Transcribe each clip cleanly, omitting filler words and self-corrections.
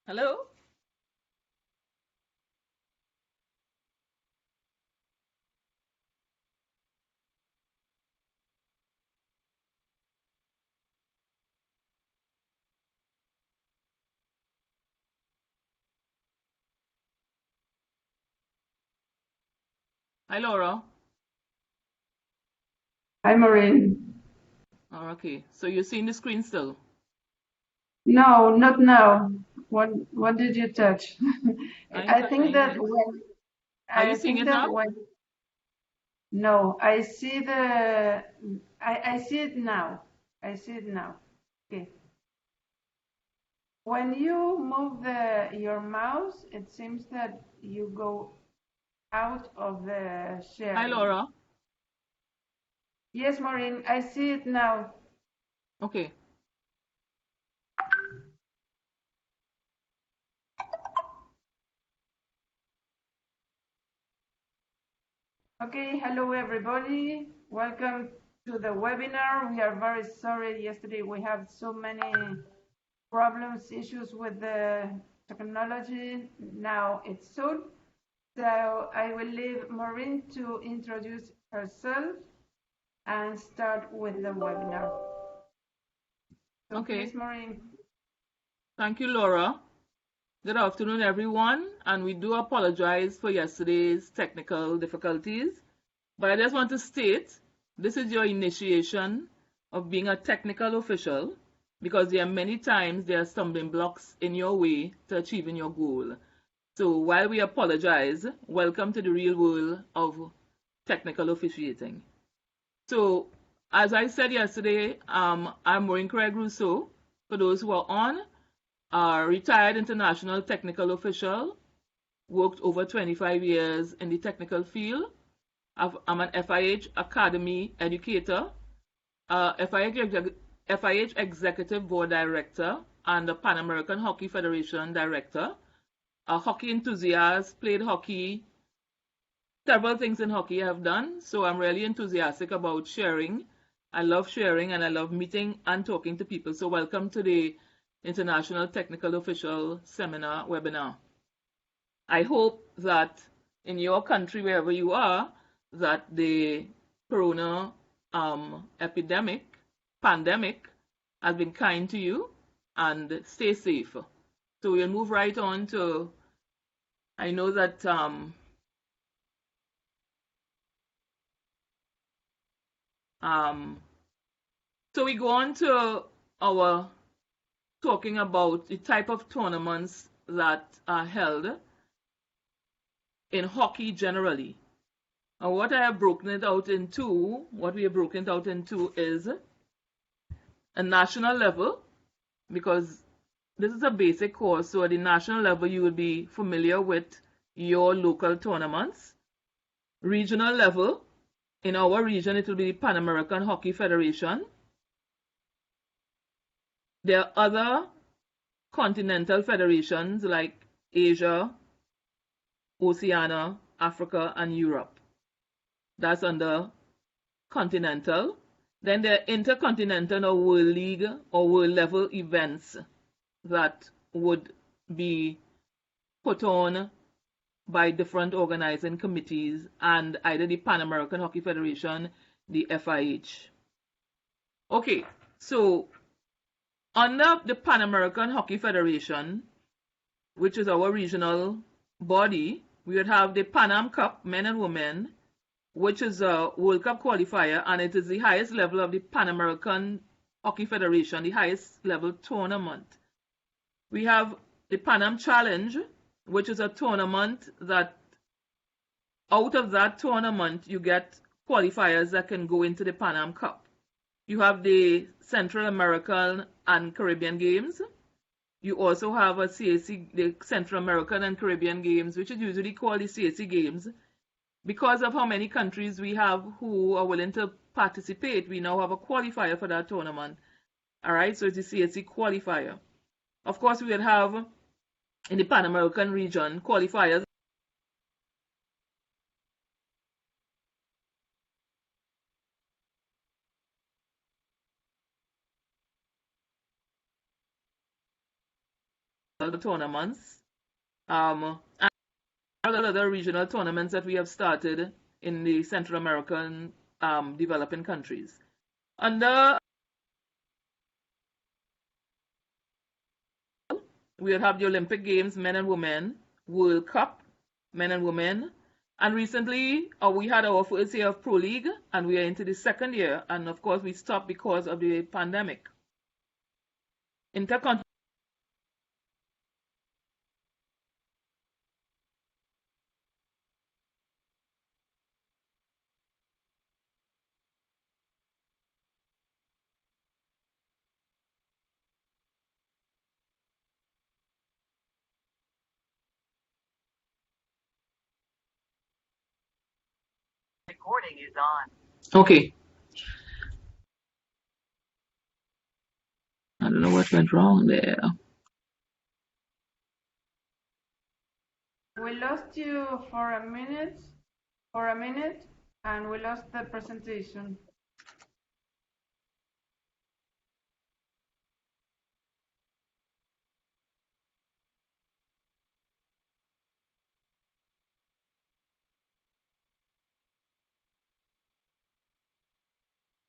Hello? Hi, Laura. Hi, Maureen. Oh, okay, so you're seeing the screen still? No, not now. What did you touch? I Anytime, think that anytime. when Are you I seeing think it that now? when no, I see I see it now. I see it now. Okay. When you move your mouse, it seems that you go out of the Hi, sharing. Laura. Yes, Maureen, I see it now. Okay. Okay, hello everybody. Welcome to the webinar. We are very sorry. Yesterday we have so many problems, issues with the technology. Now it's solved. So I will leave Maureen to introduce herself and start with the webinar. So Okay. please, Maureen. Thank you, Laura. Good afternoon, everyone. And we do apologize for yesterday's technical difficulties. But I just want to state this is your initiation of being a technical official because there are many times there are stumbling blocks in your way to achieving your goal. So while we apologize, welcome to the real world of technical officiating. So, as I said yesterday, I'm Maureen Craig Rousseau. For those who are on, a retired international technical official, worked over 25 years in the technical field. I'm an FIH Academy educator, FIH Executive Board Director, and the Pan American Hockey Federation Director. A hockey enthusiast, played hockey, several things in hockey I have done, so I'm really enthusiastic about sharing. I love sharing and I love meeting and talking to people. So welcome to the International Technical Official Seminar webinar. I hope that in your country, wherever you are, that the corona pandemic, has been kind to you and stay safe. So we'll move right on to, I know that um, so we go on to our talking about the type of tournaments that are held in hockey generally. And what I have broken it out into, what we have broken it out into is a national level, because this is a basic course, so at the national level you will be familiar with your local tournaments. Regional level, in our region it will be the Pan American Hockey Federation. There are other continental federations like Asia, Oceania, Africa, and Europe. That's under continental. Then there are intercontinental or world league or world level events that would be put on by different organizing committees and either the Pan American Hockey Federation, the FIH. Okay, so under the Pan American Hockey Federation, which is our regional body, we would have the Pan Am Cup, men and women, which is a World Cup qualifier, and it is the highest level of the Pan American Hockey Federation, the highest level tournament. We have the Pan Am Challenge, which is a tournament that out of that tournament you get qualifiers that can go into the Pan Am Cup. You have the Central American and Caribbean Games. You also have a CAC, the Central American and Caribbean Games, which is usually called the CAC Games. Because of how many countries we have who are willing to participate, we now have a qualifier for that tournament. All right, so it's the CAC qualifier. Of course, we would have in the Pan American region qualifiers. tournaments, and other regional tournaments that we have started in the Central American developing countries. We'll have the Olympic Games, men and women, World Cup, men and women, and recently we had our first year of Pro League, and we are into the second year, and of course we stopped because of the pandemic. Intercontinental Recording is on. Okay. I don't know what went wrong there. We lost you for a minute, and we lost the presentation.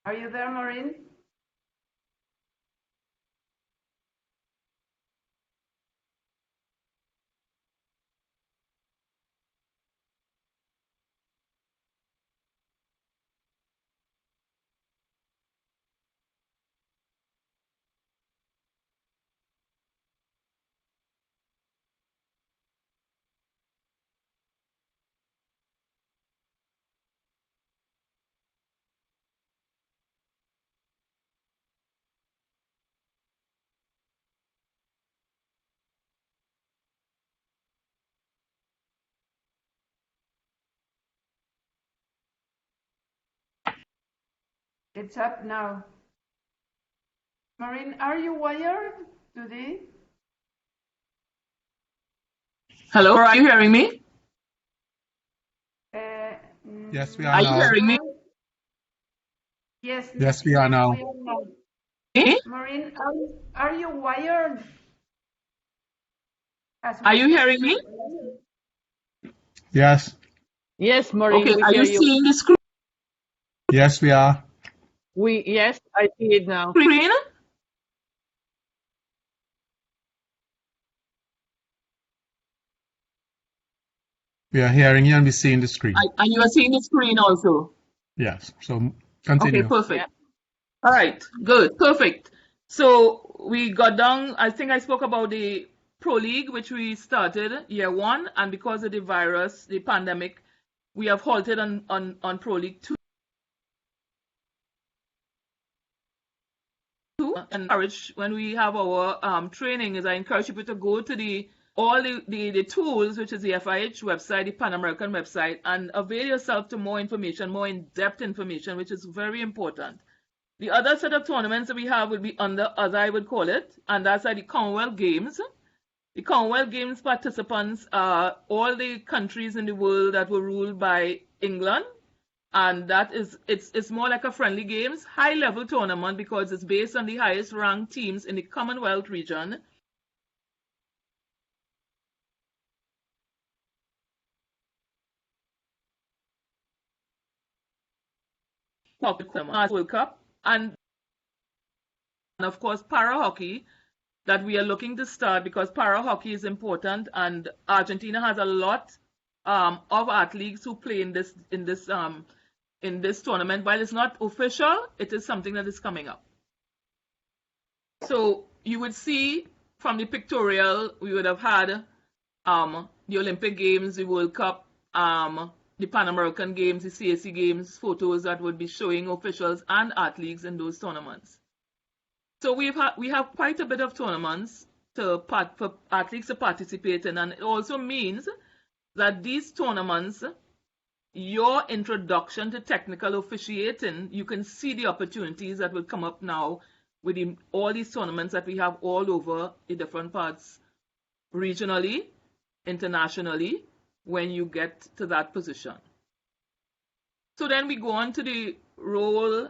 Are you there, Maureen? It's up now. Maureen, are you wired today? Hello, are you hearing me? Yes, we are Are you now. hearing me? Yes. Yes, we are now. Maureen, are you wired? Are you hearing me? Yes. Yes, Maureen, Okay, we are hear you seeing the screen? Yes, we are. Yes, I see it now. We are hearing you and we're seeing the screen. And you are seeing the screen also? Yes. So continue. Okay, perfect. Yeah. All right, good, perfect. So we got down, I think I spoke about the Pro League, which we started year one, and because of the virus, the pandemic, we have halted on Pro League 2. And encourage when we have our training is I encourage people to go to all the tools, which is the FIH website, the Pan American website, and avail yourself to more information, more in-depth information, which is very important. The other set of tournaments that we have will be under other, I would call it, and that's like the Commonwealth Games. The Commonwealth Games participants are all the countries in the world that were ruled by England, and that is it's more like a friendly games, high level tournament because it's based on the highest ranked teams in the Commonwealth region. World Cup, and of course para hockey that we are looking to start because para hockey is important, and Argentina has a lot of athletes who play in this tournament. While it's not official, it is something that is coming up. So you would see from the pictorial, we would have had the Olympic Games, the World Cup, the Pan American Games, the CAC Games, photos that would be showing officials and athletes in those tournaments. So we have quite a bit of tournaments for athletes to participate in, and it also means that these tournaments, your introduction to technical officiating, you can see the opportunities that will come up now with all these tournaments that we have all over the different parts, regionally, internationally, when you get to that position. So then we go on to the role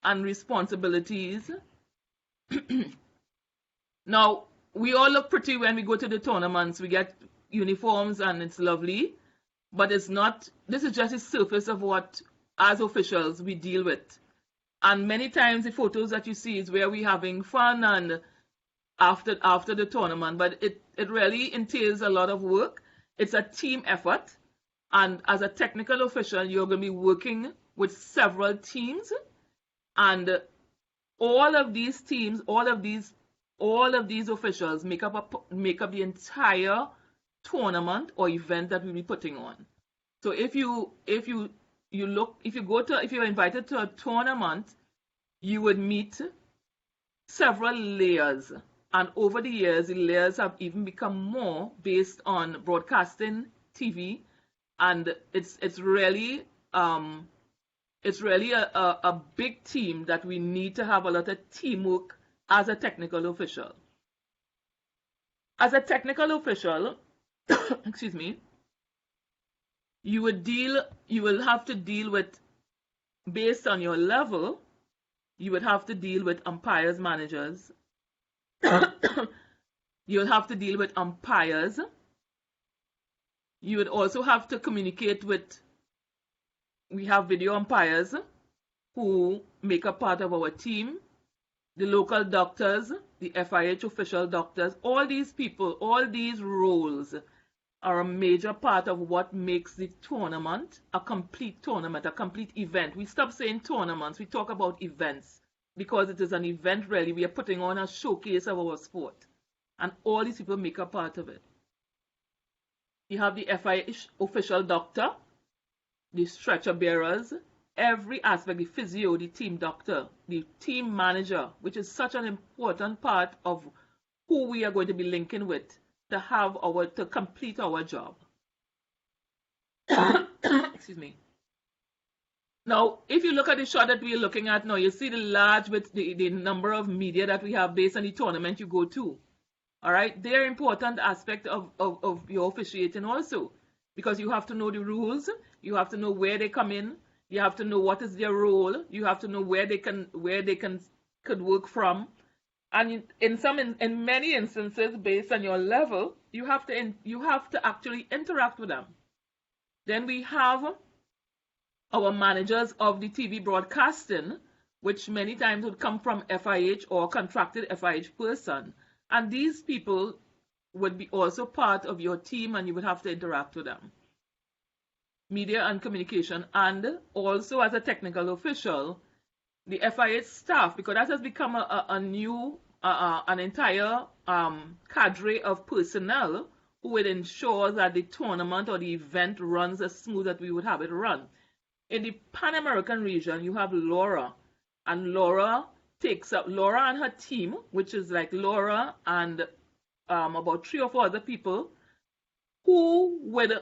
and responsibilities. Now, we all look pretty when we go to the tournaments. We get uniforms and it's lovely, but it's not, this is just the surface of what, as officials, we deal with. And many times the photos that you see is where we're having fun and after the tournament, but it really entails a lot of work. It's a team effort. And as a technical official, you're going to be working with several teams, and all of these teams, all of these officials make up the entire tournament or event that we'll be putting on. So if you're invited to a tournament, you would meet several layers, and over the years, the layers have even become more based on broadcasting, TV. And it's really a big team that we need to have a lot of teamwork as a technical official. As a technical official, excuse me, you will have to deal with, based on your level, you would have to deal with umpires, managers. You'll have to deal with umpires. You would also have to communicate with, we have video umpires who make up part of our team, the local doctors, the FIH official doctors. All these people, all these roles are a major part of what makes the tournament a complete tournament, a complete event. We stop saying tournaments, we talk about events, because it is an event really. We are putting on a showcase of our sport, and all these people make up part of it. You have the FIH official doctor, the stretcher bearers, every aspect, the physio, the team doctor, the team manager, which is such an important part of who we are going to be linking with to complete our job. Excuse me. Now, if you look at the shot that we are looking at now, you see the large with the number of media that we have based on the tournament you go to. All right, they're important aspect of your officiating also, because you have to know the rules, you have to know where they come in, you have to know what is their role, you have to know where they could work from, and in many instances, based on your level, you have to actually interact with them. Then we have our managers of the TV broadcasting, which many times would come from FIH or contracted FIH person. And these people would be also part of your team, and you would have to interact with them. Media and communication, and also as a technical official, the FIH staff, because that has become an entire cadre of personnel who would ensure that the tournament or the event runs as smooth as we would have it run. In the Pan American region, you have Laura, and Laura and her team, which is like Laura and about 3 or 4 other people, who would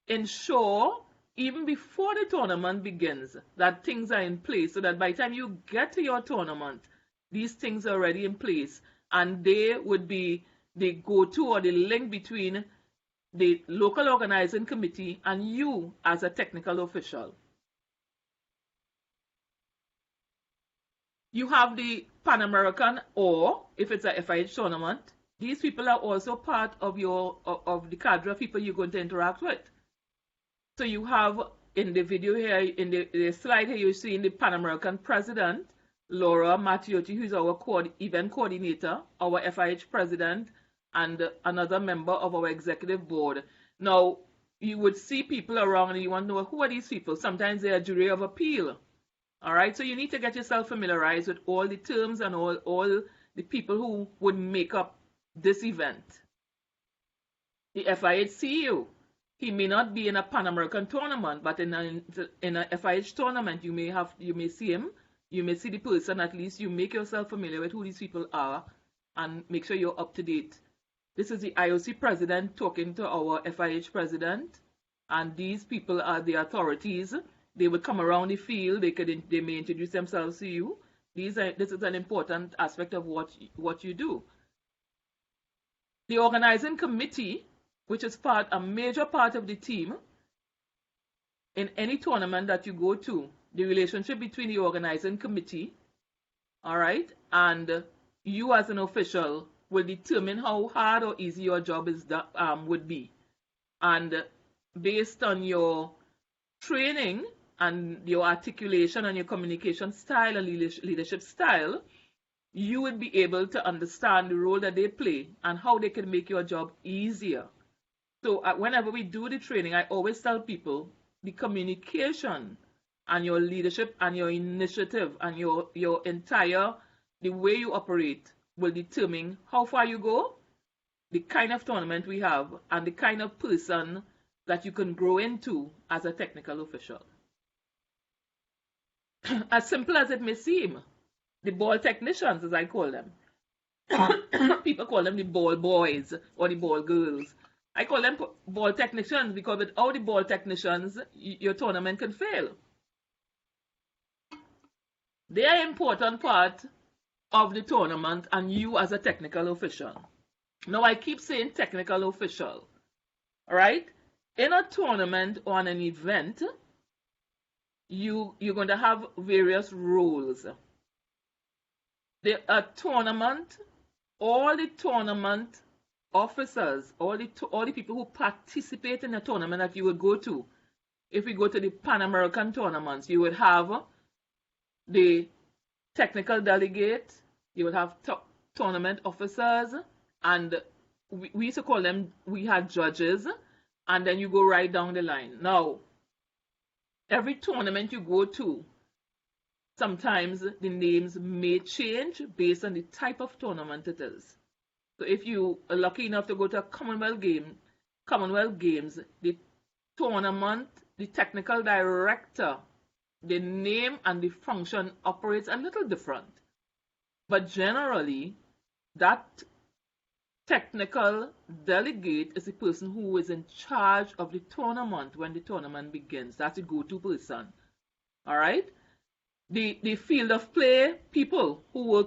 ensure even before the tournament begins that things are in place, so that by the time you get to your tournament, these things are already in place, and they would be the go-to or the link between the local organizing committee and you as a technical official. You have the Pan American, or if it's a FIH tournament, these people are also part of the cadre of people you're going to interact with. So you have in the video here, in the slide here, you're seeing the Pan American president, Laura Mattiotti, who's our event coordinator, our FIH president, and another member of our executive board. Now, you would see people around and you want to know, who are these people? Sometimes they're a jury of appeal. All right, so you need to get yourself familiarized with all the terms and all the people who would make up this event. The FIH CEO, he may not be in a Pan American tournament, but in a FIH tournament, you may see him, you may see the person. At least you make yourself familiar with who these people are and make sure you're up to date. This is the IOC president talking to our FIH president, and these people are the authorities. They would come around the field. They may introduce themselves to you. This is an important aspect of what you do. The organizing committee, which is a major part of the team, in any tournament that you go to, the relationship between the organizing committee, all right, and you as an official will determine how hard or easy your job would be. And based on your training and your articulation and your communication style and leadership style, you would be able to understand the role that they play and how they can make your job easier. So whenever we do the training, I always tell people the communication and your leadership and your initiative and your entire, the way you operate will determine how far you go, the kind of tournament we have, and the kind of person that you can grow into as a technical official. As simple as it may seem, the ball technicians, as I call them, people call them the ball boys or the ball girls. I call them ball technicians because without the ball technicians, your tournament can fail. They are an important part of the tournament and you as a technical official. Now I keep saying technical official, right? In a tournament or an event, you're going to have various roles. A tournament, all the tournament officers, all the people who participate in the tournament that you would go to. If we go to the Pan American tournaments, you would have the technical delegate, you would have tournament officers, and we used to call them, we had judges, and then you go right down the line. Now, every tournament you go to, sometimes the names may change based on the type of tournament it is. So if you are lucky enough to go to a Commonwealth Games, the tournament, the technical director, the name and the function operates a little different. But generally, that technical delegate is the person who is in charge of the tournament when the tournament begins. That's the go-to person. All right? The field of play people who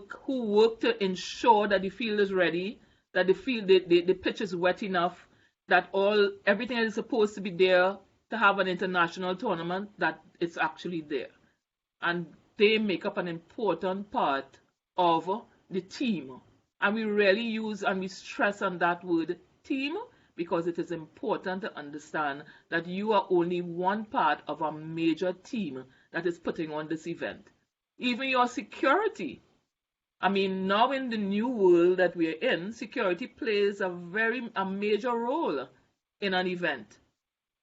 work to ensure that the field is ready, that the pitch is wet enough, that everything is supposed to be there to have an international tournament, that it's actually there. And they make up an important part of the team. And we really use and we stress on that word team because it is important to understand that you are only one part of a major team that is putting on this event. Even your security. I mean, now in the new world that we're in, security plays a major role in an event.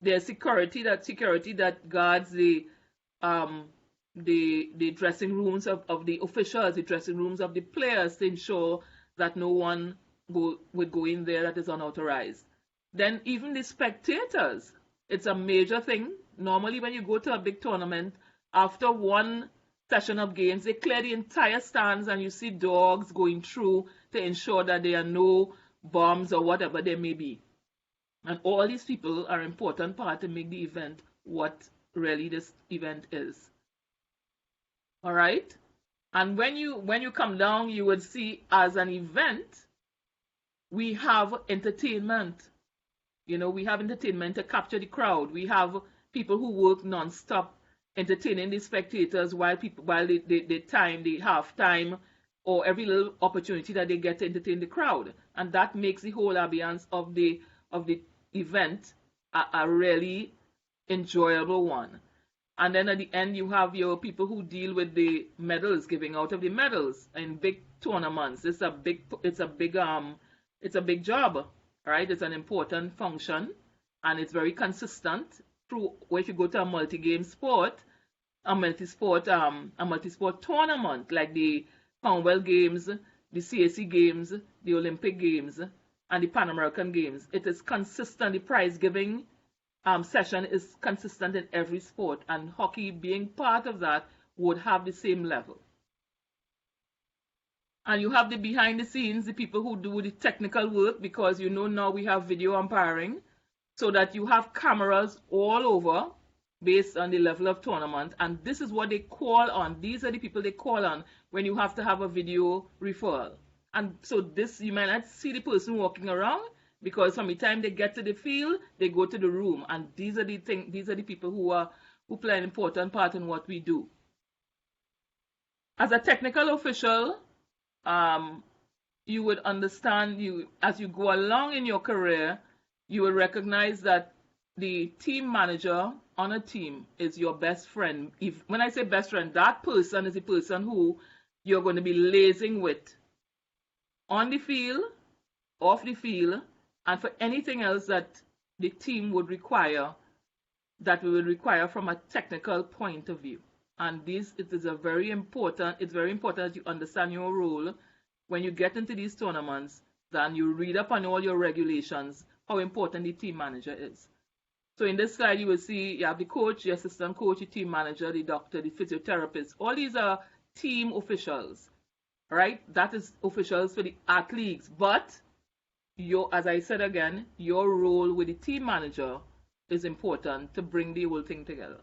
There's security that guards the dressing rooms of the officials, the dressing rooms of the players to ensure that no one would go in there that is unauthorized. Then even the spectators, it's a major thing. Normally when you go to a big tournament, after one session of games, they clear the entire stands and you see dogs going through to ensure that there are no bombs or whatever there may be. And all these people are an important part to make the event what really this event is. All right? And when you come down, you would see as an event, we have entertainment. You know, we have entertainment to capture the crowd. We have people who work non-stop entertaining the spectators while the half time or every little opportunity that they get to entertain the crowd. And that makes the whole ambience of the event a really enjoyable one. And then at the end, you have your people who deal with the medals, giving out of the medals in big tournaments. It's a big job, right? It's an important function, and it's very consistent. Through if you go to a multi-game sport, a multi-sport tournament like the Commonwealth Games, the CAC Games, the Olympic Games, and the Pan American Games, it is consistent. The prize giving session is consistent in every sport, and hockey being part of that would have the same level. And you have the behind the scenes, the people who do the technical work, because you know now we have video umpiring, so that you have cameras all over based on the level of tournament, and this is what they call on. These are the people they call on when you have to have a video referral. And so this, you might not see the person walking around, because from the time they get to the field, they go to the room, and these are the people who play an important part in what we do. As a technical official, you would understand, as you go along in your career, you will recognize that the team manager on a team is your best friend. When I say best friend, that person is the person who you're going to be liaising with on the field, off the field, and for anything else that the team would require, that we will require from a technical point of view. And it's very important that you understand your role when you get into these tournaments, then you read up on all your regulations, how important the team manager is. So in this slide, you will see you have the coach, the assistant coach, the team manager, the doctor, the physiotherapist. All these are team officials, right? That is officials for the athletes. But as I said again, your role with the team manager is important to bring the whole thing together.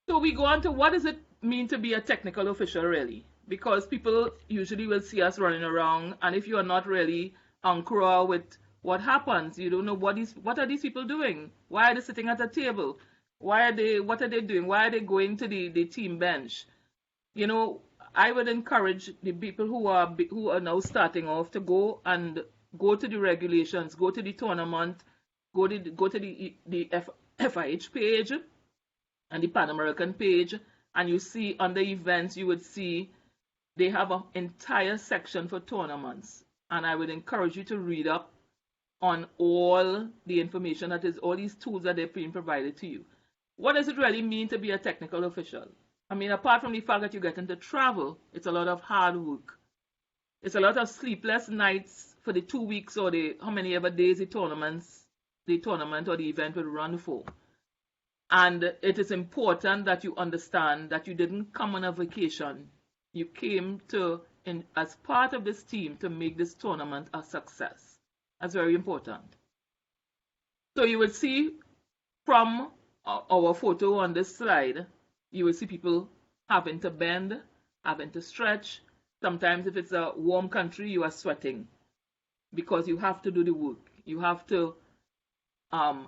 So we go on to what does it mean to be a technical official really? Because people usually will see us running around, and if you are not really on crawl with what happens, you don't know what are these people doing? Why are they sitting at a table? What are they doing? Why are they going to the team bench? You know, I would encourage the people who are now starting off to go to the regulations, go to the tournament, go to the FIH page and the Pan American page, and you see under events, you would see they have an entire section for tournaments. And I would encourage you to read up on all the information that is, all these tools that they're being provided to you. What does it really mean to be a technical official? I mean, apart from the fact that you get into travel, it's a lot of hard work. It's a lot of sleepless nights for the 2 weeks or how many ever days the tournament or the event will run for. And it is important that you understand that you didn't come on a vacation. You came as part of this team to make this tournament a success. That's very important. So you will see from our photo on this slide, you will see people having to bend, having to stretch. Sometimes if it's a warm country, you are sweating because you have to do the work. You have to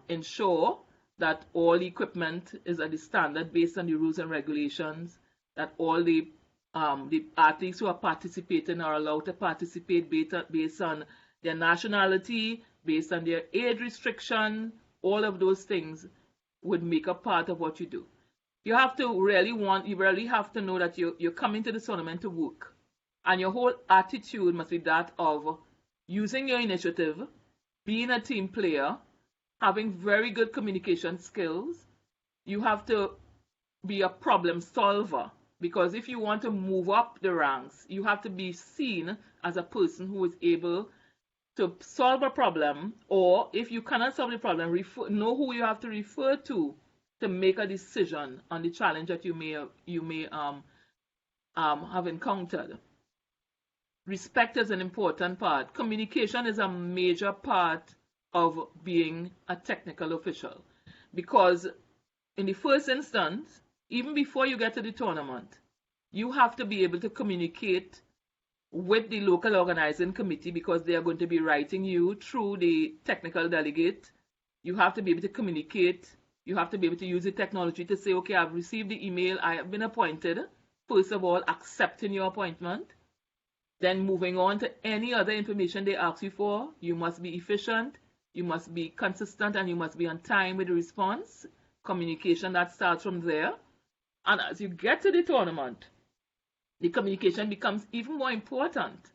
ensure that all the equipment is at the standard based on the rules and regulations, that all the athletes who are participating are allowed to participate based on their nationality, based on their age restriction. All of those things would make a part of what you do. You really have to know that you're coming to the tournament to work. And your whole attitude must be that of using your initiative, being a team player, having very good communication skills. You have to be a problem solver, because if you want to move up the ranks, you have to be seen as a person who is able to solve a problem, or if you cannot solve the problem, know who you have to refer to make a decision on the challenge that you may have encountered. Respect is an important part. Communication is a major part of being a technical official, because in the first instance, even before you get to the tournament, you have to be able to communicate with the local organizing committee, because they are going to be writing you through the technical delegate. You have to be able to communicate. You have to be able to use the technology to say, okay, I've received the email, I have been appointed. First of all, accepting your appointment. Then moving on to any other information they ask you for, you must be efficient, you must be consistent, and you must be on time with the response. Communication, that starts from there. And as you get to the tournament, the communication becomes even more important,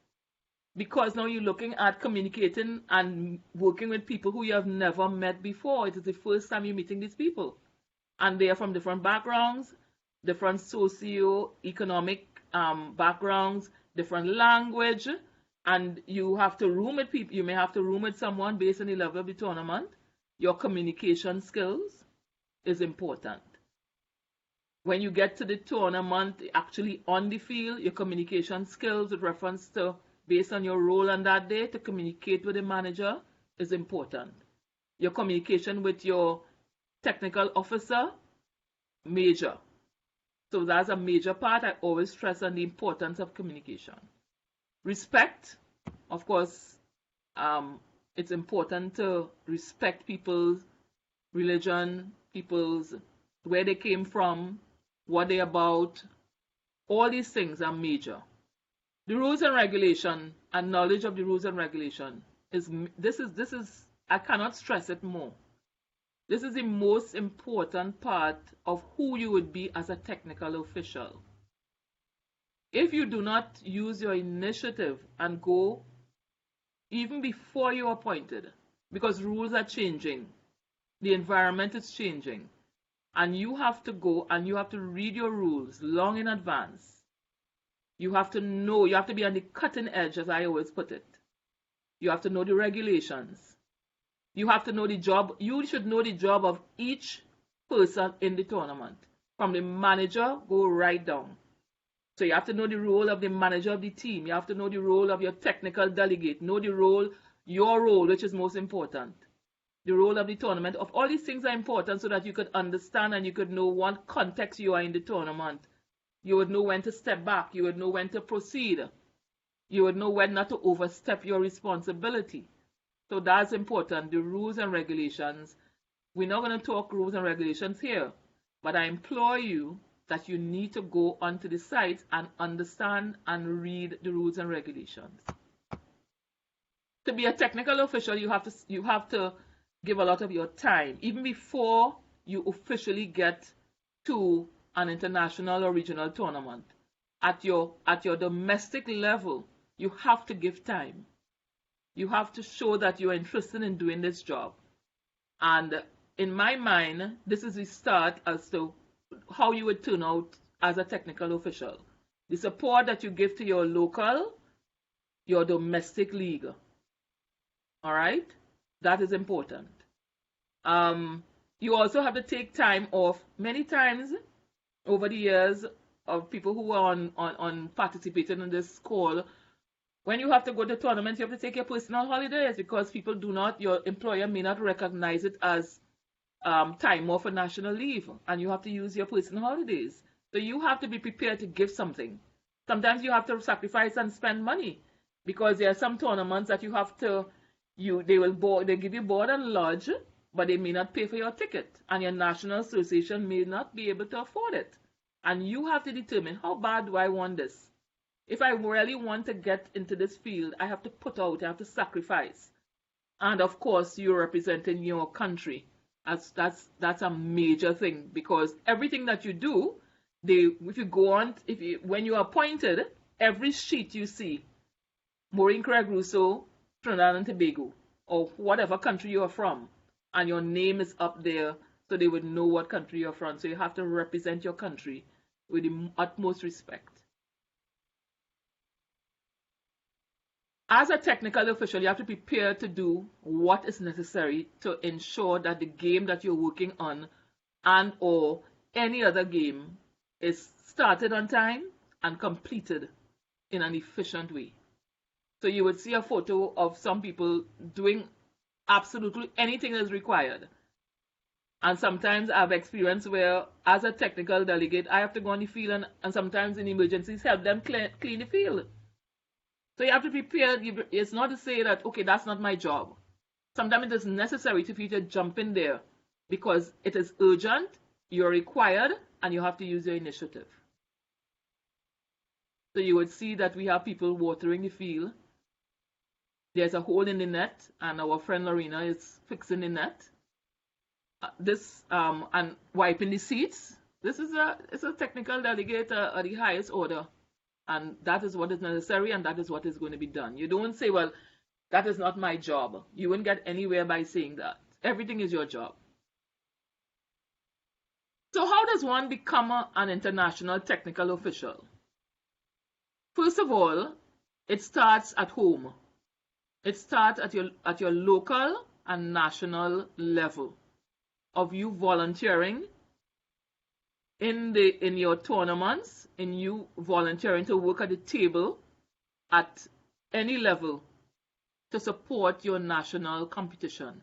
because now you're looking at communicating and working with people who you have never met before. It is the first time you're meeting these people. And they are from different backgrounds, different socio-economic backgrounds, different language, and you have to room with people. You may have to room with someone based on the level of the tournament. Your communication skills is important. When you get to the tournament, actually on the field, your communication skills with reference to, based on your role on that day, to communicate with the manager is important. Your communication with your technical officer, major. So that's a major part. I always stress on the importance of communication. Respect, of course, it's important to respect people's religion, where they came from, what they're about. All these things are major. The rules and regulation and knowledge of the rules and regulation this is I cannot stress it more. This is the most important part of who you would be as a technical official. If you do not use your initiative and go even before you're appointed, because rules are changing, the environment is changing, and you have to go and you have to read your rules long in advance. You have to know, you have to be on the cutting edge, as I always put it. You have to know the regulations. You have to know the job. You should know the job of each person in the tournament, from the manager go right down. So you have to know the role of the manager of the team. You have to know the role of your technical delegate. Know the role, your role, which is most important. The role of the tournament. Of all these things are important so that you could understand and you could know what context you are in the tournament. You would know when to step back. You would know when to proceed. You would know when not to overstep your responsibility. So that's important, the rules and regulations. We're not going to talk rules and regulations here, but I implore you that you need to go onto the site and understand and read the rules and regulations. To be a technical official, you have to give a lot of your time, even before you officially get to an international or regional tournament. At your domestic level, you have to give time. You have to show that you're interested in doing this job. And in my mind, this is the start as to how you would turn out as a technical official. The support that you give to your local, your domestic league. All right? That is important. You also have to take time off. Many times over the years of people who are on participating in this call, when you have to go to tournaments, you have to take your personal holidays because people do not, your employer may not recognize it as time off for national leave, and you have to use your personal holidays. So you have to be prepared to give something. Sometimes you have to sacrifice and spend money because there are some tournaments that you have to, they give you board and lodge, but they may not pay for your ticket, and your national association may not be able to afford it. And you have to determine, how bad do I want this? If I really want to get into this field, I have to put out, I have to sacrifice. And of course, you're representing your country. That's a major thing because everything that you do, if you go on, when you're appointed, every sheet you see, Maureen Craig Rousseau, Trinidad and Tobago, or whatever country you are from, and your name is up there so they would know what country you're from. So you have to represent your country with the utmost respect. As a technical official, you have to prepare to do what is necessary to ensure that the game that you're working on and or any other game is started on time and completed in an efficient way. So you would see a photo of some people doing absolutely anything that is required. And sometimes I've experienced where, as a technical delegate, I have to go on the field and sometimes in emergencies help them clean the field. So you have to prepare. It's not to say that, okay, that's not my job. Sometimes it is necessary for you to jump in there because it is urgent, you're required, and you have to use your initiative. So you would see that we have people watering the field. There's a hole in the net, and our friend Lorena is fixing the net. And wiping the seats. It's a technical delegate at the highest order. And that is what is necessary, and that is what is going to be done. You don't say, well, that is not my job. You won't get anywhere by saying that. Everything is your job. So how does one become an international technical official? First of all, it starts at home. It starts at your local and national level of you volunteering in your tournaments, in you volunteering to work at the table at any level to support your national competition.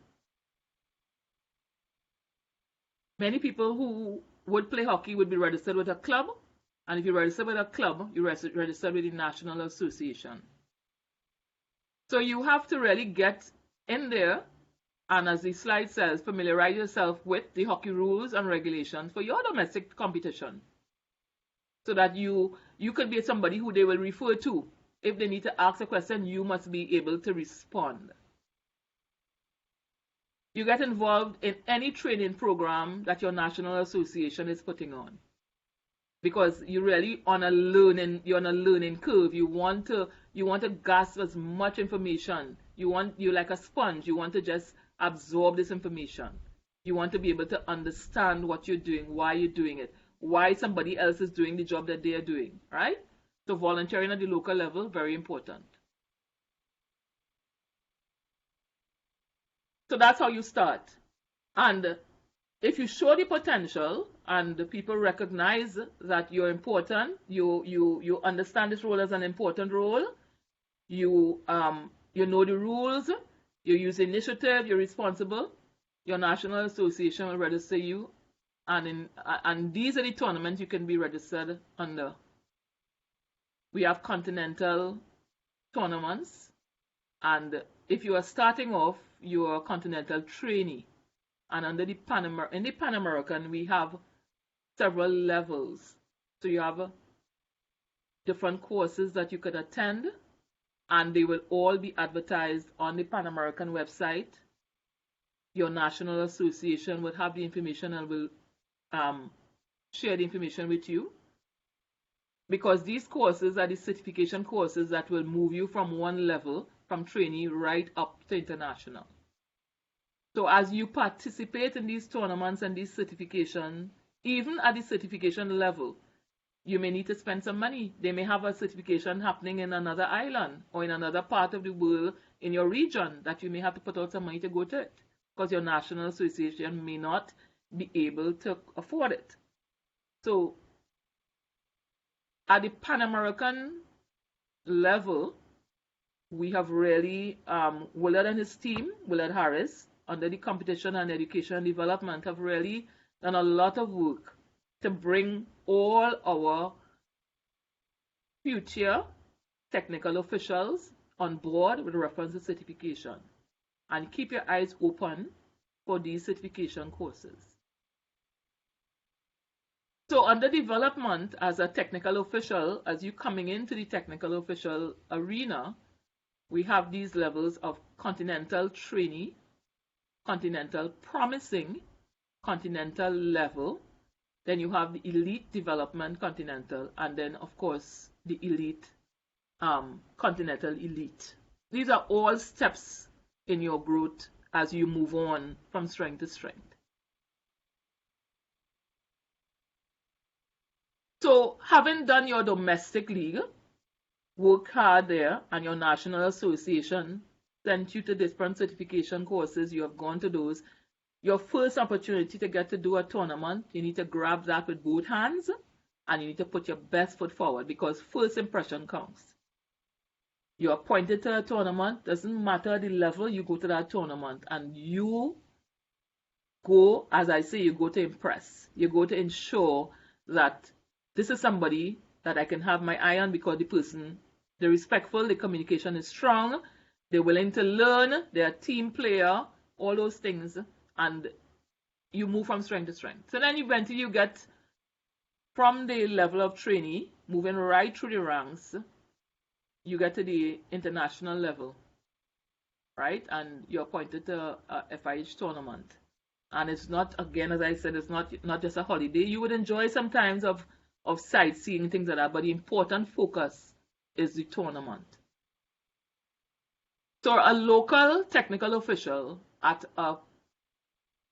Many people who would play hockey would be registered with a club, and if you register with a club, you register with the National Association. So you have to really get in there, and as the slide says, familiarize yourself with the hockey rules and regulations for your domestic competition, so that you could be somebody who they will refer to if they need to ask a question, you must be able to respond. You get involved in any training program that your national association is putting on, because you're really on a learning curve. You want to grasp as much information. You're like a sponge. You want to just absorb this information. You want to be able to understand what you're doing, why you're doing it, why somebody else is doing the job that they are doing, right? So volunteering at the local level, very important. So that's how you start. And if you show the potential and the people recognize that you're important, you understand this role as an important role, you know the rules, you use initiative, you're responsible, your national association will register you, and these are the tournaments you can be registered under. We have continental tournaments, and if you are starting off, you're a continental trainee. And under the in the Pan American, we have several levels. So you have different courses that you could attend, and they will all be advertised on the Pan American website. Your national association will have the information and will share the information with you, because these courses are the certification courses that will move you from one level, from trainee right up to international. So as you participate in these tournaments and these certifications, even at the certification level, you may need to spend some money. They may have a certification happening in another island or in another part of the world in your region that you may have to put out some money to go to it, because your national association may not be able to afford it. So at the Pan American level, we have really, Willard and his team, Willard Harris, under the Competition and Education and Development, have really done a lot of work to bring all our future technical officials on board with reference to certification. And keep your eyes open for these certification courses. So under development as a technical official, as you coming into the technical official arena, we have these levels of continental trainee, continental promising, continental level. Then you have the elite development continental, and then of course the elite, continental elite. These are all steps in your growth as you move on from strength to strength. So having done your domestic league, work hard there, and your national association sent you to different certification courses, you have gone to those, your first opportunity to get to do a tournament, you need to grab that with both hands, and you need to put your best foot forward, because first impression counts. You're appointed to a tournament, doesn't matter the level, you go to that tournament, and you go, as I say, you go to impress. You go to ensure that this is somebody that I can have my eye on, because the person, they're respectful, the communication is strong, they're willing to learn, they're a team player, all those things, and you move from strength to strength. So then eventually you get from the level of trainee, moving right through the ranks, you get to the international level, right? And you're appointed to a FIH tournament. And it's not, again, as I said, it's not just a holiday. You would enjoy sometimes of sightseeing, things like that, but the important focus is the tournament. So a local technical official at a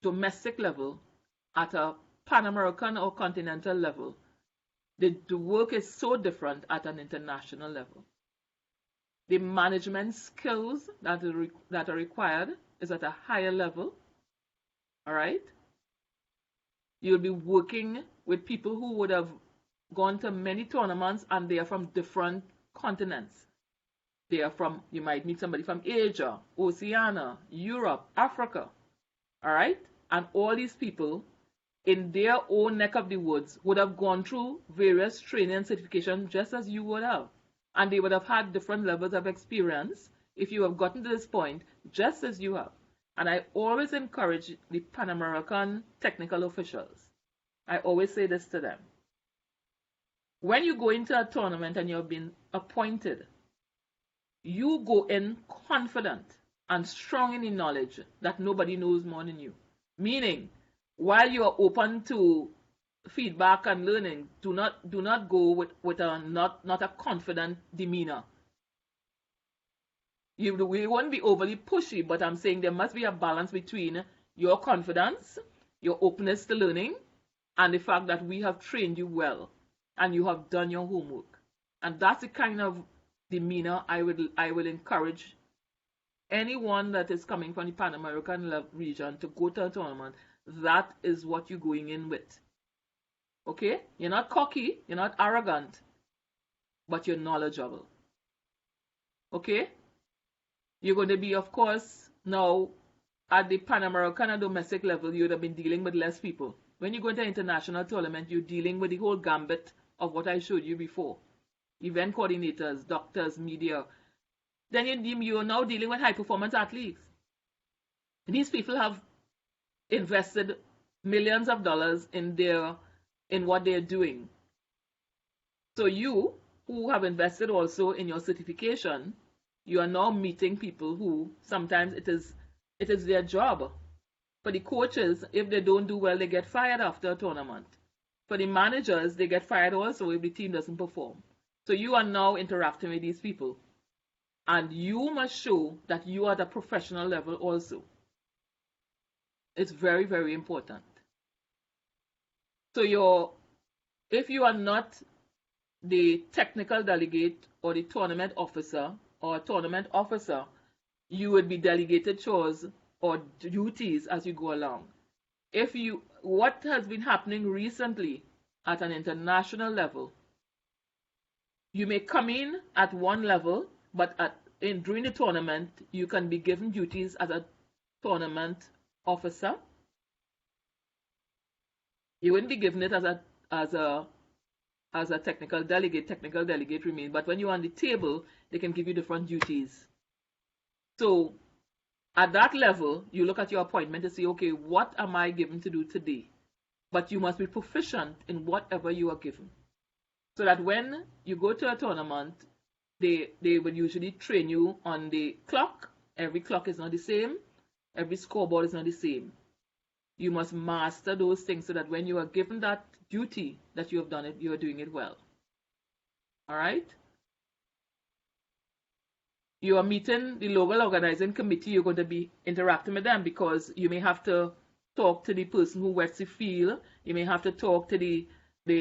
domestic level, at a Pan-American or continental level, the work is so different at an international level. The management skills that are required is at a higher level, all right? You'll be working with people who would have gone to many tournaments, and they are from different continents. They are from, you might meet somebody from Asia, Oceania, Europe, Africa, all right? And all these people in their own neck of the woods would have gone through various training and certification just as you would have. And they would have had different levels of experience if you have gotten to this point, just as you have. And I always encourage the Pan American technical officials. I always say this to them. When you go into a tournament and you've been appointed you go in confident and strong in the knowledge that nobody knows more than you. Meaning, while you are open to feedback and learning, do not go with a not a confident demeanor. We won't be overly pushy, but I'm saying there must be a balance between your confidence, your openness to learning, and the fact that we have trained you well and you have done your homework. And that's the kind of demeanor I will encourage anyone that is coming from the Pan American region to go to a tournament. That is what you're going in with. Okay? You're not cocky, you're not arrogant, but you're knowledgeable. Okay? You're going to be, of course, now at the Pan American and domestic level, you would have been dealing with less people. When you go into an international tournament, you're dealing with the whole gambit of what I showed you before. Event coordinators, doctors, media. Then you are now dealing with high-performance athletes. These people have invested millions of dollars in what they're doing. So you, who have invested also in your certification, you are now meeting people who sometimes it is their job. For the coaches, if they don't do well, they get fired after a tournament. For the managers, they get fired also if the team doesn't perform. So you are now interacting with these people. And you must show that you are at a professional level also. It's very, very important. So if you are not the technical delegate or the tournament officer or a tournament officer, you would be delegated chores or duties as you go along. What has been happening recently at an international level, you may come in at one level, but during the tournament, you can be given duties as a tournament officer. You wouldn't be given it as a technical delegate. Technical delegate remains, but when you're on the table, they can give you different duties. So at that level, you look at your appointment and say, okay, what am I given to do today? But you must be proficient in whatever you are given. So that when you go to a tournament, they will usually train you on the clock. Every clock is not the same. Every scoreboard is not the same. You must master those things so that when you are given that duty that you have done it, you are doing it well. All right? You are meeting the local organizing committee, you're going to be interacting with them because you may have to talk to the person who wets the field. You may have to talk to the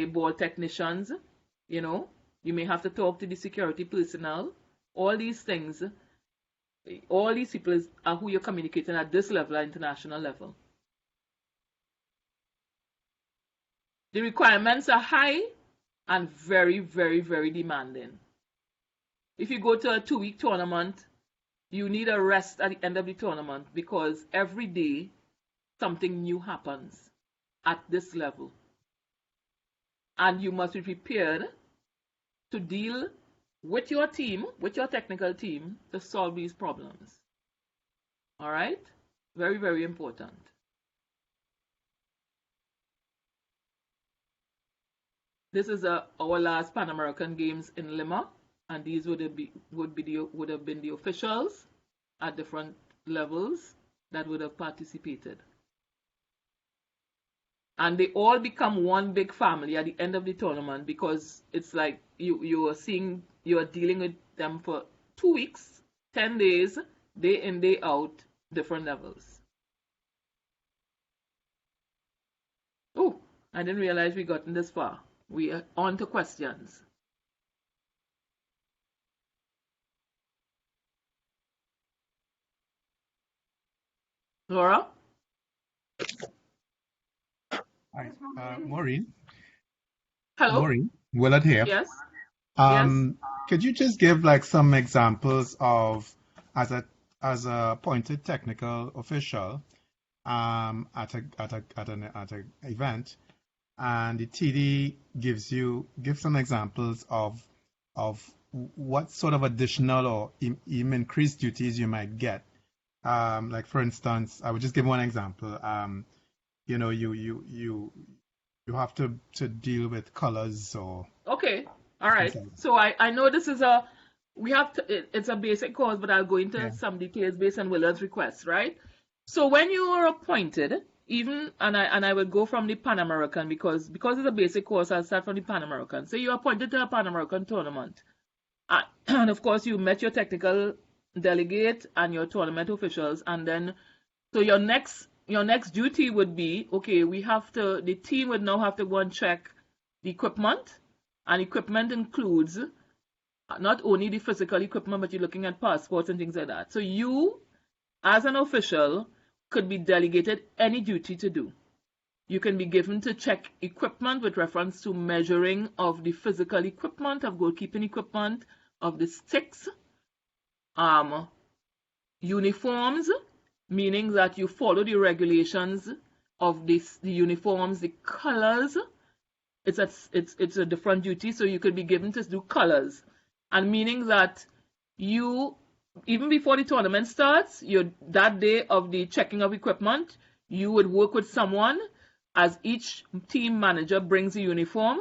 ball technicians, you may have to talk to the security personnel. All these things, all these people are who you're communicating at this level, at international level. The requirements are high and very, very, very demanding. If you go to a 2-week tournament, you need a rest at the end of the tournament because every day something new happens at this level. And you must be prepared to deal with your team, with your technical team, to solve these problems. All right? Very, very important. This is our last Pan American Games in Lima, and these would have been the officials at different levels that would have participated. And they all become one big family at the end of the tournament because it's like you are dealing with them for 2 weeks, 10 days, day in, day out, different levels. Oh, I didn't realize we gotten this far. We are on to questions. Laura? Hi, Maureen. Hello? Maureen, Willard here. Yes? Could you just give like some examples of as a appointed technical official at an event, and the TD gives some examples of what sort of additional or even increased duties you might get. Like for instance, I would just give one example. You have to deal with colors or. Okay. All right. So I know this is a we have to, it's a basic course, but I'll go into Yeah. some details based on Willard's request, right? So when you are appointed, even, and I will go from the Pan American because it's a basic course, I'll start from the Pan American. So you're appointed to a Pan American tournament. And of course, you met your technical delegate and your tournament officials, and then, so your next duty would be, okay, the team would now have to go and check the equipment, and equipment includes not only the physical equipment, but you're looking at passports and things like that. So you, as an official, could be delegated any duty to do. You can be given to check equipment with reference to measuring of the physical equipment, of goalkeeping equipment, of the sticks, uniforms, meaning that you follow the regulations of the uniforms, the colors. It's a different duty, so you could be given to do colors, and meaning that you, even before the tournament starts, that day of the checking of equipment, you would work with someone as each team manager brings a uniform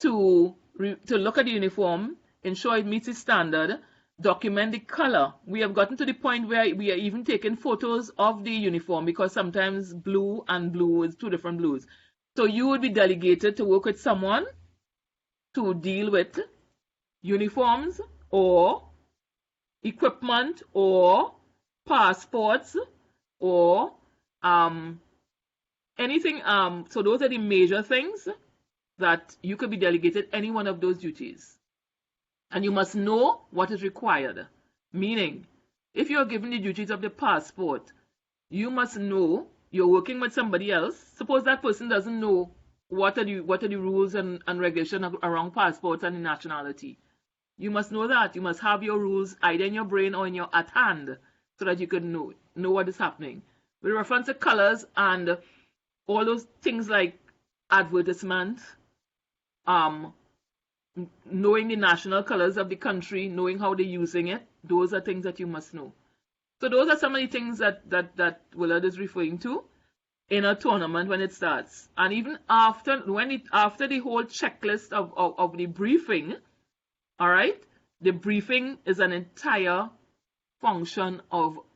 to look at the uniform, ensure it meets the standard, document the color. We have gotten to the point where we are even taking photos of the uniform because sometimes blue and blue is two different blues. So you would be delegated to work with someone to deal with uniforms or equipment or passports or anything. So those are the major things that you could be delegated any one of those duties. And you must know what is required. Meaning, if you're given the duties of the passport, you must know you're working with somebody else. Suppose that person doesn't know what are the rules and regulations around passports and the nationality. You must know that. You must have your rules either in your brain or at hand so that you can know what is happening. With reference to colors and all those things like advertisement, knowing the national colors of the country, knowing how they're using it, those are things that you must know. So those are some of the things that Willard is referring to in a tournament when it starts. And even after the whole checklist of the briefing, all right, the briefing is an entire function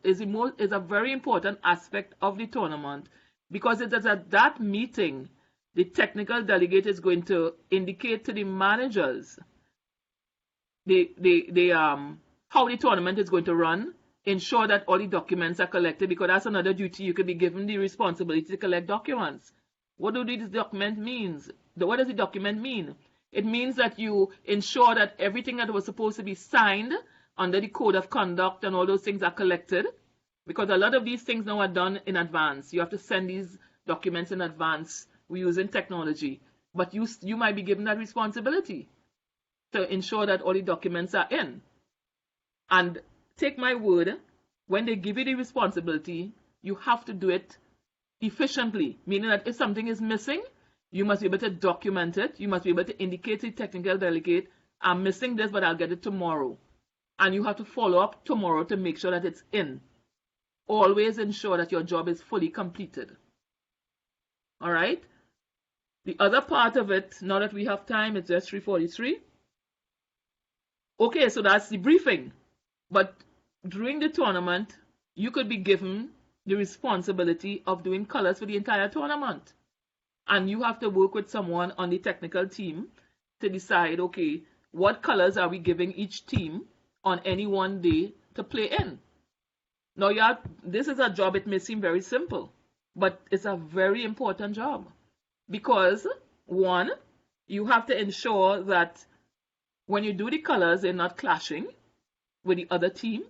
is a very important aspect of the tournament, because it is at that meeting the technical delegate is going to indicate to the managers how the tournament is going to run, ensure that all the documents are collected, because that's another duty. You could be given the responsibility to collect documents. What do these documents mean? What does the document mean? It means that you ensure that everything that was supposed to be signed under the code of conduct and all those things are collected, because a lot of these things now are done in advance. You have to send these documents in advance. We're using technology, but you might be given that responsibility to ensure that all the documents are in. And take my word, when they give you the responsibility, you have to do it efficiently, meaning that if something is missing, you must be able to document it. You must be able to indicate to the technical delegate, I'm missing this, but I'll get it tomorrow. And you have to follow up tomorrow to make sure that it's in. Always ensure that your job is fully completed. All right? The other part of it, now that we have time, it's just 3:43. Okay, so that's the briefing. But during the tournament, you could be given the responsibility of doing colors for the entire tournament. And you have to work with someone on the technical team to decide, okay, what colors are we giving each team on any one day to play in? Now, this is a job, it may seem very simple, but it's a very important job. Because, one, you have to ensure that when you do the colors, they're not clashing with the other team.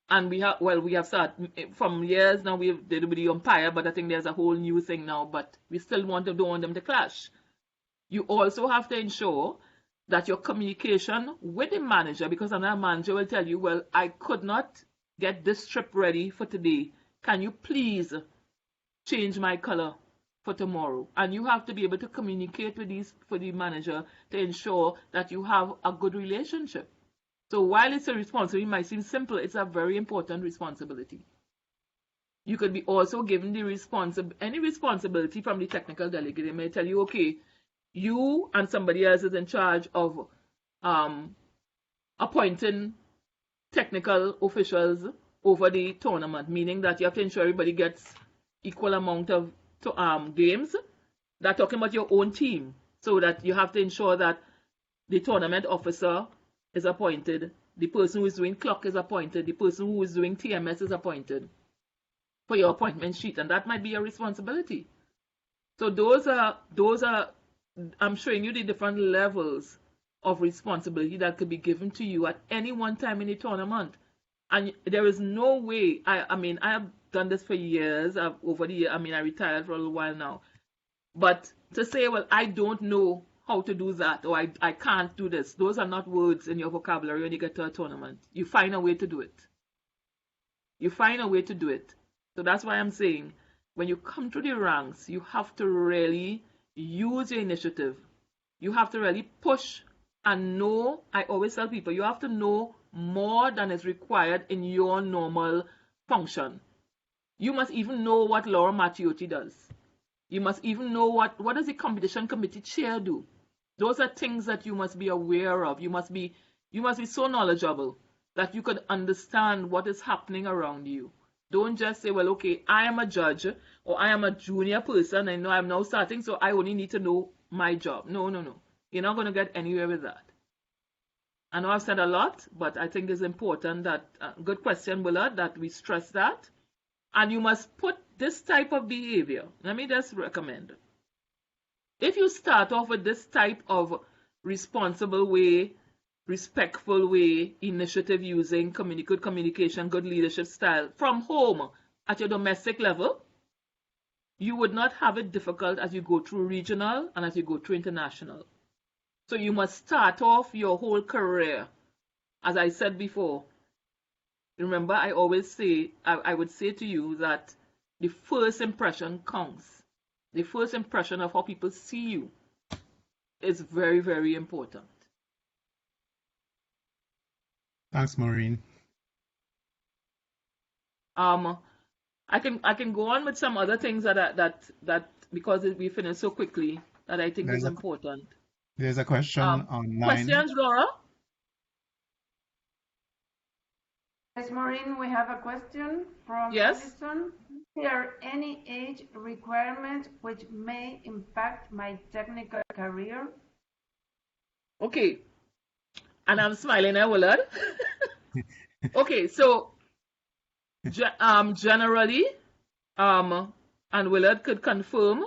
And we have started from years now, we did with the umpire, but I think there's a whole new thing now, but we still don't want them to clash. You also have to ensure that your communication with the manager, because another manager will tell you, well, I could not get this strip ready for today. Can you please change my color for tomorrow? And you have to be able to communicate with the manager to ensure that you have a good relationship. So while it's a responsibility, it might seem simple, it's a very important responsibility. You could be also given any responsibility from the technical delegate. They may tell you, okay, you and somebody else is in charge of appointing technical officials over the tournament, meaning that you have to ensure everybody gets equal amount of games. They're talking about your own team, so that you have to ensure that the tournament officer is appointed, the person who is doing clock is appointed, the person who is doing TMS is appointed for your appointment sheet, and that might be your responsibility. So those are I'm showing you the different levels of responsibility that could be given to you at any one time in the tournament. And there is no way, I mean, I have done this for years, over the year, I mean, I retired for a little while now. But to say, well, I don't know how to do that, or I can't do this, those are not words in your vocabulary when you get to a tournament. You find a way to do it. You find a way to do it. So that's why I'm saying, when you come to the ranks, you have to really use your initiative. You have to really push and know. I always tell people, you have to know more than is required in your normal function. You must even know what Laura Mattioti does. You must even know what does the competition committee chair do. Those are things that you must be aware of. You must be so knowledgeable that you could understand what is happening around you. Don't just say, well, okay, I am a judge, or I am a junior person, and I'm now starting, so I only need to know my job. No. You're not going to get anywhere with that. I know I've said a lot, but I think it's important that, good question, Willard, that we stress that. And you must put this type of behavior. Let me just recommend. If you start off with this type of responsible way, respectful way, initiative using, good communication, good leadership style from home at your domestic level, you would not have it difficult as you go through regional and as you go through international. So you must start off your whole career. As I said before, remember I always say, I would say to you that the first impression counts. The first impression of how people see you is very, very important. Thanks, Maureen. I can go on with some other things that because we finished so quickly that I think is important. There's a question online. Questions, Laura? Yes, Maureen, we have a question from Yes. Alison. Is there any age requirement which may impact my technical career? Okay. And I'm smiling at Willard. Okay, so generally, and Willard could confirm,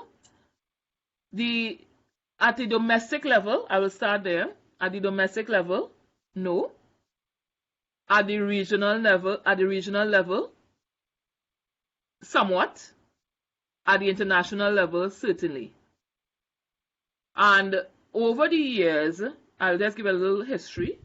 at the domestic level, I will start there. At the domestic level, no. At the regional level, somewhat. At the international level, certainly. And over the years, I'll just give a little history.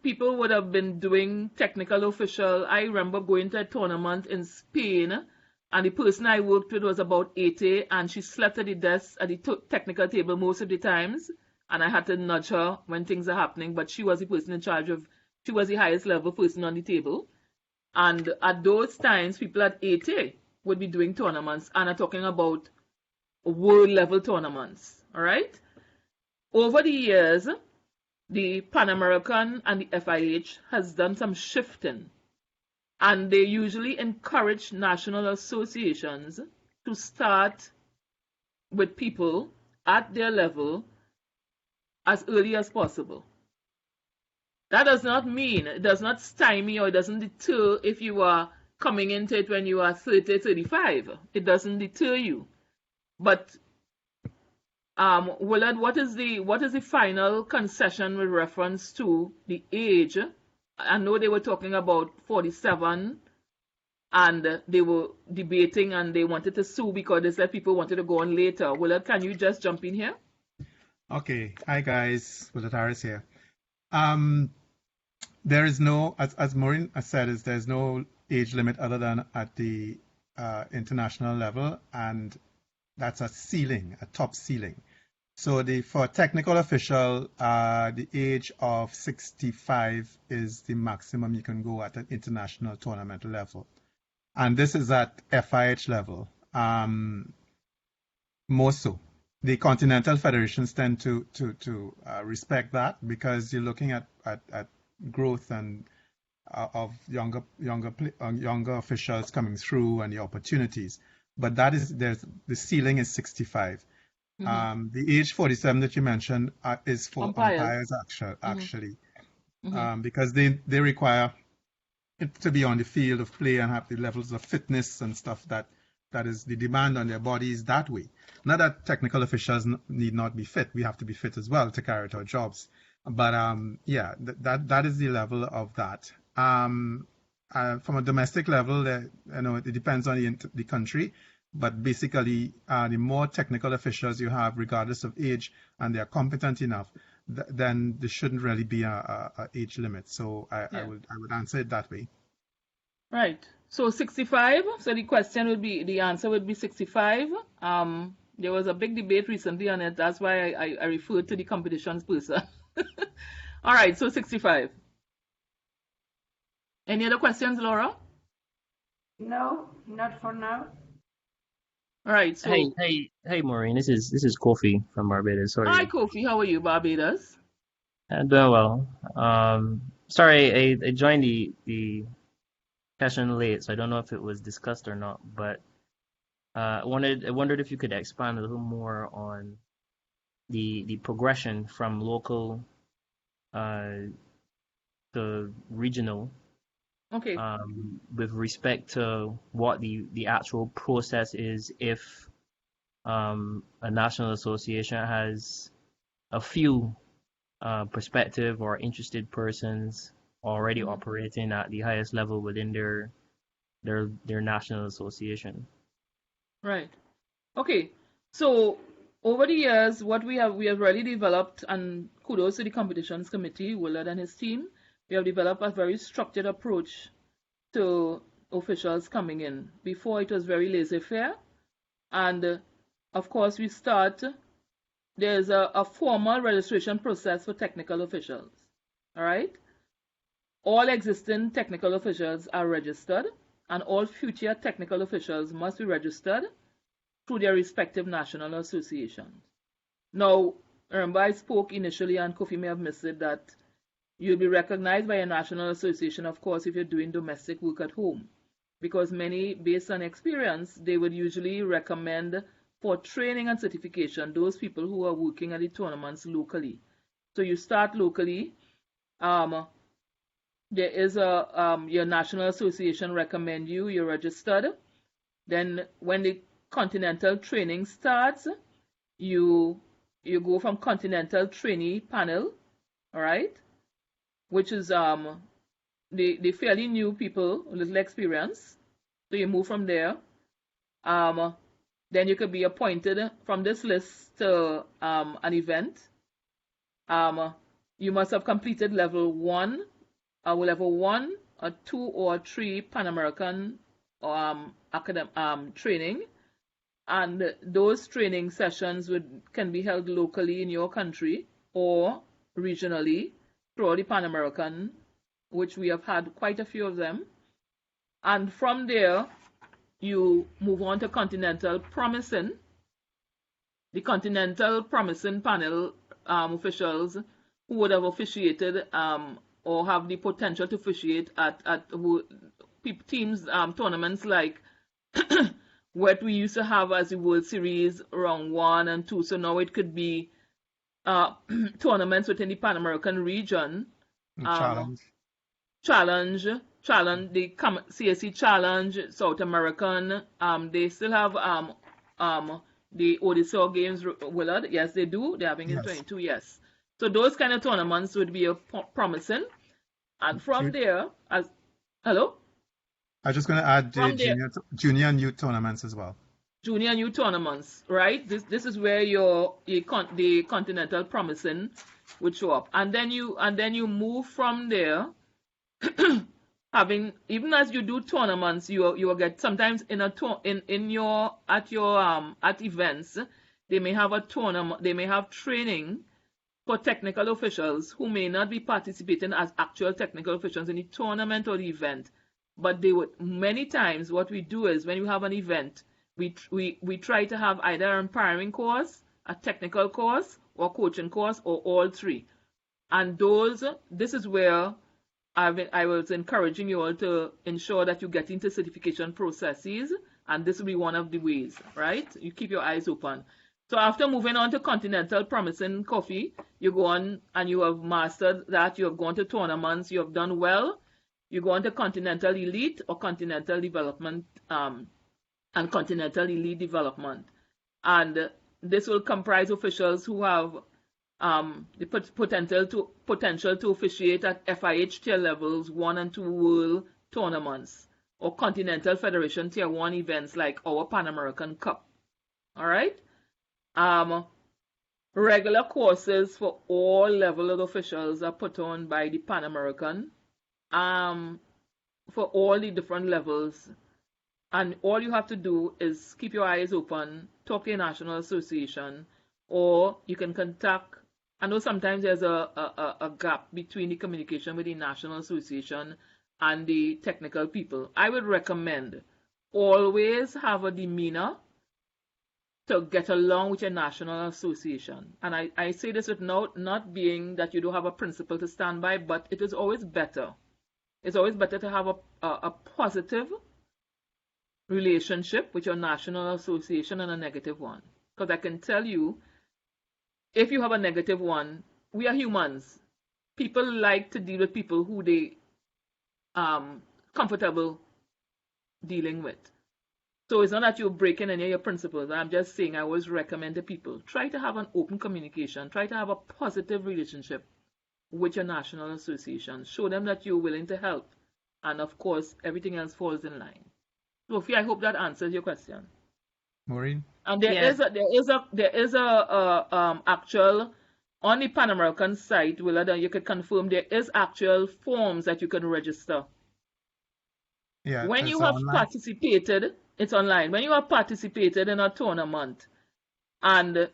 People would have been doing technical official. I remember going to a tournament in Spain, and the person I worked with was about 80, and she slept at the desk at the technical table most of the times, and I had to nudge her when things are happening, but she was the person in charge of, she was the highest level person on the table. And at those times, people at 80 would be doing tournaments, and I'm talking about world level tournaments, all right? Over the years, the Pan American and the FIH has done some shifting, and they usually encourage national associations to start with people at their level as early as possible. That does not mean, it does not stymie or it doesn't deter if you are coming into it when you are 30, 35. It doesn't deter you. But Willard, what is the final concession with reference to the age? I know they were talking about 47, and they were debating and they wanted to sue because they said people wanted to go on later. Willard, can you just jump in here? Okay. Hi guys, Willard Harris here. There is no, as Maureen has said, there's no age limit other than at the international level, and that's a ceiling, a top ceiling. So for a technical official, the age of 65 is the maximum you can go at an international tournament level. And this is at FIH level, more so. the continental federations tend to respect that because you're looking at growth and of younger officials coming through and the opportunities. But the ceiling is 65. The age 47 that you mentioned is for umpires actually, because they require it to be on the field of play and have the levels of fitness and stuff that is the demand on their bodies that way. Not that technical officials need not be fit. We have to be fit as well to carry out our jobs. But yeah, that is the level of that. From a domestic level, it depends on the country. But basically, the more technical officials you have, regardless of age, and they are competent enough, then there shouldn't really be a age limit. So I would answer it that way. Right. So 65. So the answer would be 65. There was a big debate recently on it. That's why I referred to the competitions person. All right. So 65. Any other questions, Laura? No, not for now. All right. So hey, Maureen. This is Kofi from Barbados. Sorry. Hi, Kofi. How are you, Barbados? I'm doing well. Sorry, I joined the session late, so I don't know if it was discussed or not. But I wondered if you could expand a little more on the progression from local to regional. Okay. With respect to what the actual process is if a national association has a few prospective or interested persons already operating at the highest level within their national association. Right. Okay. So over the years, what we have really developed, and kudos to the competitions committee, Willard and his team, we have developed a very structured approach to officials coming in. Before, it was very laissez-faire, and of course there's a formal registration process for technical officials. All right. All existing technical officials are registered, and all future technical officials must be registered through their respective national associations. Now, remember I spoke initially, and Kofi may have missed it, that you'll be recognized by a national association, of course, if you're doing domestic work at home, because many, based on experience, they would usually recommend for training and certification those people who are working at the tournaments locally. So you start locally. There is your national association recommend you're registered. Then when the continental training starts, you go from continental trainee panel, all right, which is the fairly new people, little experience. So you move from there. Then you could be appointed from this list to an event. You must have completed level 1, a 2, or 3 Pan American training, and those training sessions can be held locally in your country or regionally throughout the Pan American, which we have had quite a few of them. And from there, you move on to continental promising. The continental promising panel officials who would have officiated or have the potential to officiate at teams tournaments like what we used to have as the World Series round 1 and 2. So now it could be tournaments within the Pan American region. Challenge, the CSC Challenge, South American. They still have the Odisha Games, Willard. Yes, they do. They're having in 22. Yes. So those kind of tournaments would be promising. And from there, hello? I was just going to add junior and youth tournaments as well. Junior and youth tournaments, right? This is where the continental promising would show up, and then you move from there. Even as you do tournaments, you will get sometimes at events they may have a tournament, they may have training for technical officials who may not be participating as actual technical officials in the tournament or the event, but they would. Many times what we do is when we have an event, we try to have either an empowering course a technical course or coaching course or all three. And this is where I was encouraging you all to ensure that you get into certification processes, and this will be one of the ways, right? You keep your eyes open. So after moving on to Continental Promising Coffee, you go on and you have mastered that, you have gone to tournaments, you have done well, you go on to Continental Elite or Continental Development and Continental Elite Development. And this will comprise officials who have the potential to officiate at FIH tier levels 1 and 2 world tournaments or Continental Federation tier 1 events like our Pan American Cup. All right. Regular courses for all level of officials are put on by the Pan American for all the different levels. And all you have to do is keep your eyes open, talk to your national association, or you can contact. I know sometimes there's a gap between the communication with the national association and the technical people. I would recommend always have a demeanor to get along with your national association. And I say this with not being that you don't have a principle to stand by, but it is always better. It's always better to have a positive relationship with your national association and a negative one. Because I can tell you, if you have a negative one, we are humans. People like to deal with people who they comfortable dealing with. So it's not that you're breaking any of your principles. I'm just saying I always recommend to people, try to have an open communication. Try to have a positive relationship with your national association. Show them that you're willing to help. And of course, everything else falls in line. Sophie, I hope that answers your question. Maureen? And there is a actual, on the Pan American site, Willard, you could confirm there is actual forms that you can register. Yeah, When it's you have online. participated, it's online. When you have participated in a tournament and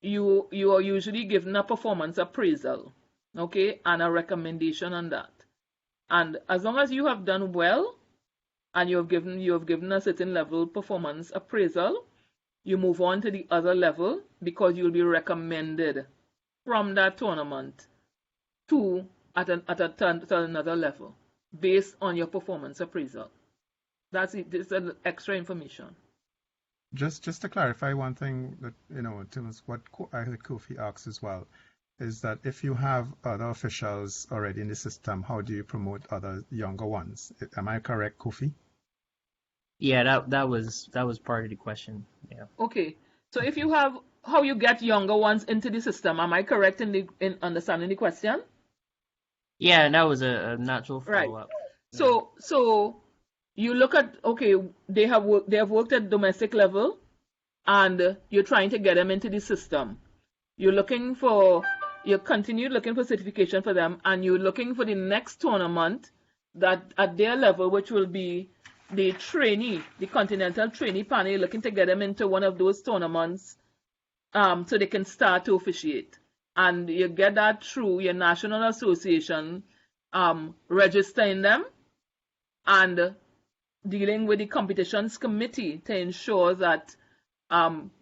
you are usually given a performance appraisal, okay, and a recommendation on that. And as long as you have done well and you have given a certain level performance appraisal, you move on to the other level because you'll be recommended from that tournament to another level based on your performance appraisal. That's it. This is extra information. Just to clarify one thing that, in terms of what I heard Kofi asked as well, is that if you have other officials already in the system, how do you promote other younger ones? Am I correct, Kofi? Yeah, that was part of the question. Yeah. Okay. So if you have how you get younger ones into the system, am I correct in understanding the question? Yeah, and that was a natural Right. follow-up. So you look at, okay, they have worked at domestic level and you're trying to get them into the system. You continue looking for certification for them, and you're looking for the next tournament that at their level, which will be the Continental Trainee Panel. You're looking to get them into one of those tournaments so they can start to officiate. And you get that through your national association registering them and dealing with the competitions committee to ensure that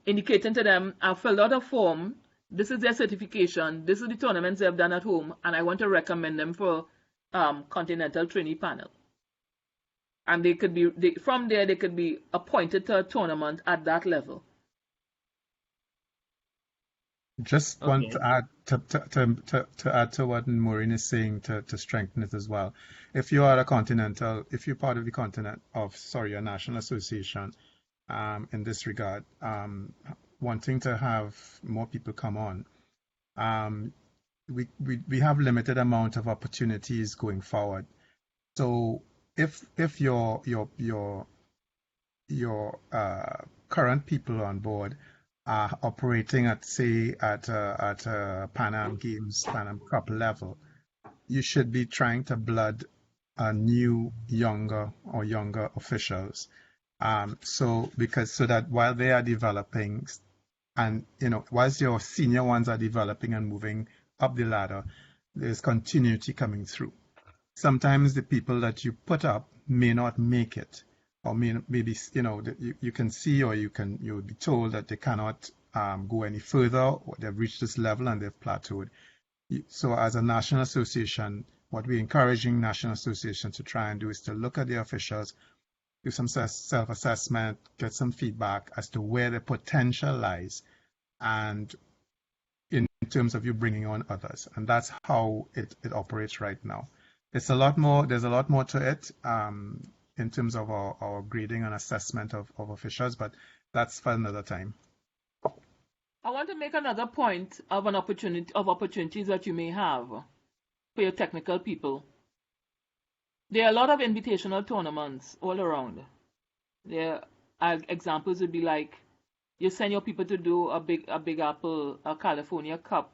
indicating to them, I've filled out a form, this is their certification, this is the tournaments they've done at home, and I want to recommend them for Continental Trainee Panel. And from there they could be appointed to a tournament at that level. Just want Okay. to add to what Maureen is saying to strengthen it as well. If you're part of a national association, in this regard, wanting to have more people come on, we have limited amount of opportunities going forward. So if your current people on board are operating at a Pan Am Games, Pan Am Cup level, you should be trying to blood new younger officials. So that while they are developing, and whilst your senior ones are developing and moving up the ladder, there's continuity coming through. Sometimes the people that you put up may not make it, or maybe you can see, or you'll be told that they cannot go any further. They've reached this level and they've plateaued. So as a national association, what we're encouraging national associations to try and do is to look at their officials, do some self-assessment, get some feedback as to where the potential lies, and in terms of you bringing on others. And that's how it operates right now. There's a lot more to it in terms of our grading and assessment of officials, but that's for another time. I want to make another point of opportunities that you may have for your technical people. There are a lot of invitational tournaments all around. There are examples would be like you send your people to do a Big Apple, a California Cup,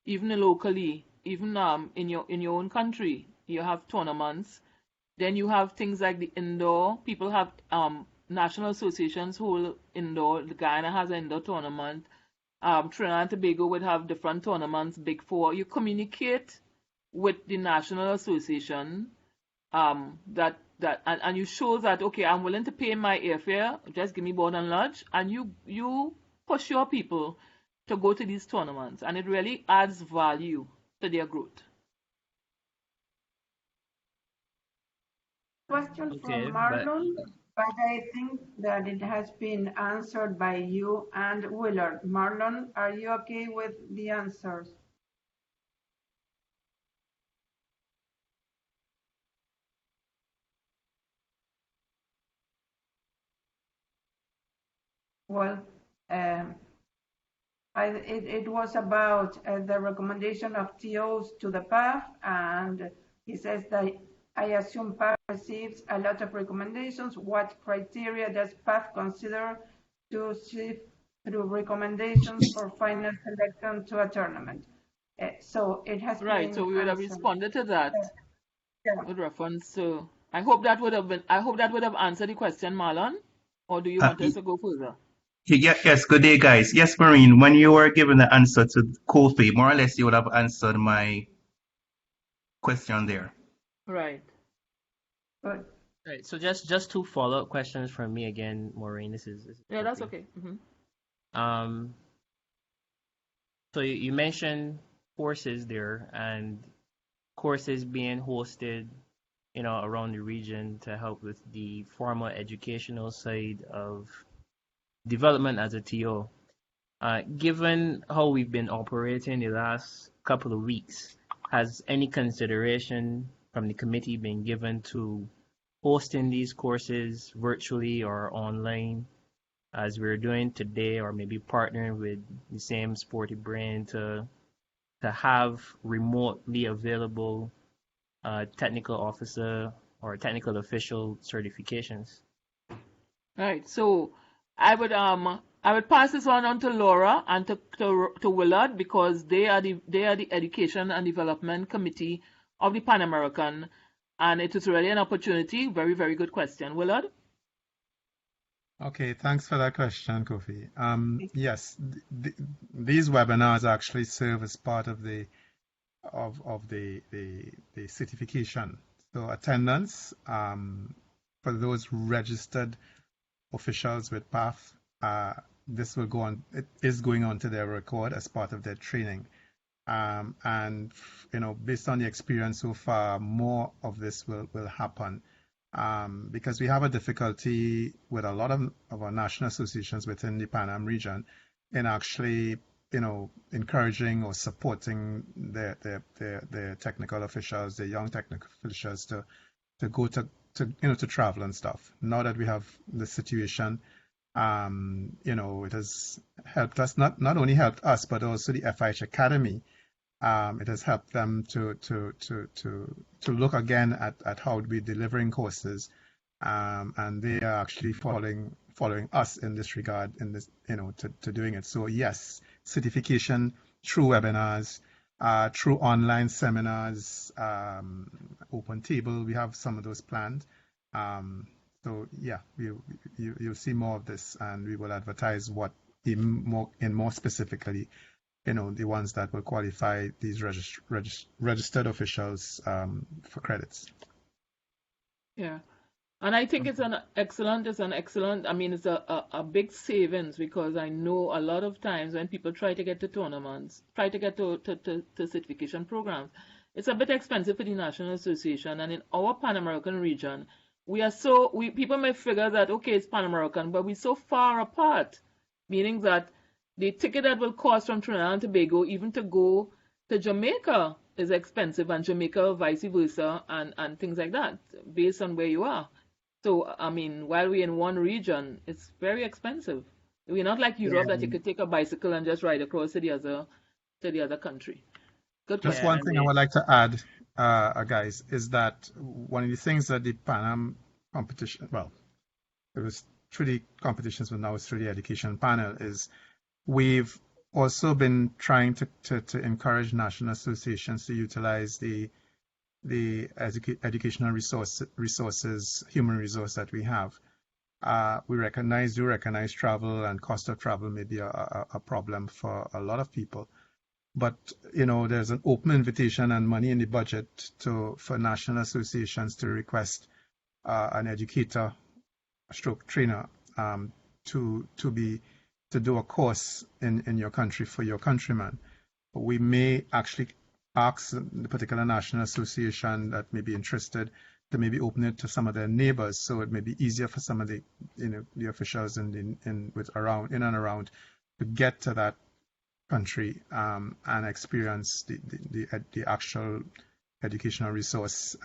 even locally, even in your own country, you have tournaments. Then you have things like the indoor. People have national associations hold indoor. Guyana has an indoor tournament. Trinidad and Tobago would have different tournaments, Big Four. You communicate with the national association and you show that, okay, I'm willing to pay my airfare, just give me board and lodge, and you push your people to go to these tournaments, and it really adds value to their growth. Question Okay, from Marlon, but I think that it has been answered by you and Willard. Marlon, are you okay with the answers? Well, it was about the recommendation of TOs to the PAF, and he says that I assume PAF receives a lot of recommendations. What criteria does PAF consider to sift through recommendations for final selection to a tournament? So it has right. been So we would have answered. responded to that Yeah. with reference to. I hope that would have answered the question, Marlon. Or do you want us to go further? Yes, good day, guys. Yes, Maureen, when you were giving the answer to Kofi, more or less you would have answered my question there. Right. Good. Right. So just two follow-up questions from me again, Maureen. This is Yeah, that's Kofi. okay. So you mentioned courses there and courses being hosted, around the region to help with the formal educational side of development as a TO. Given how we've been operating the last couple of weeks, has any consideration from the committee been given to hosting these courses virtually or online, as we're doing today, or maybe partnering with the same Sporty Brain to have remotely available technical officer or technical official certifications? Right. So I would pass this on to Laura and to Willard, because they are the Education and Development Committee of the Pan American, and it is really an opportunity. Very, very good question, Willard. Okay, thanks for that question, Kofi. Yes, these webinars actually serve as part of the certification. So attendance for those registered officials with PAF, this will go on. It is going on to their record as part of their training. And based on the experience so far, more of this will happen. Because we have a difficulty with a lot of our national associations within the Pan Am region in actually, encouraging or supporting their technical officials, the young technical officials to go to travel and stuff. Now that we have the situation, it has helped us, not only helped us, but also the FIH Academy. It has helped them to look again at how we're delivering courses, and they are actually following us in this regard, to doing it. So yes, certification through webinars, through online seminars, open table. We have some of those planned. So yeah, you'll see more of this, and we will advertise what more specifically, the ones that will qualify these registered officials for credits. Yeah. And I think it's an excellent, I mean, it's a big savings because I know a lot of times when people try to get to tournaments, try to get to certification programs, it's a bit expensive for the National Association. And in our Pan American region, people may figure that, okay, it's Pan American, but we're so far apart, meaning that the ticket that will cost from Trinidad and Tobago, even to go to Jamaica, is expensive, and Jamaica vice versa, and things like that, based on where you are. So, I mean, while we're in one region, it's very expensive. We're not like Europe that you could take a bicycle and just ride across to the other country. Good Just question. one thing I would like to add, guys, is that one of the things that the Pan Am competition, well, it was through the competitions, but now it's through the education panel, is we've also been trying to encourage national associations to utilize the educational resources, human resource that we have. We recognize travel and cost of travel may be a problem for a lot of people. But, there's an open invitation and money in the budget for national associations to request an educator stroke trainer to do a course in your country for your countrymen. We may actually ask the particular national association that may be interested to maybe open it to some of their neighbors, so it may be easier for some of the the officials in and around to get to that country and experience the actual educational resource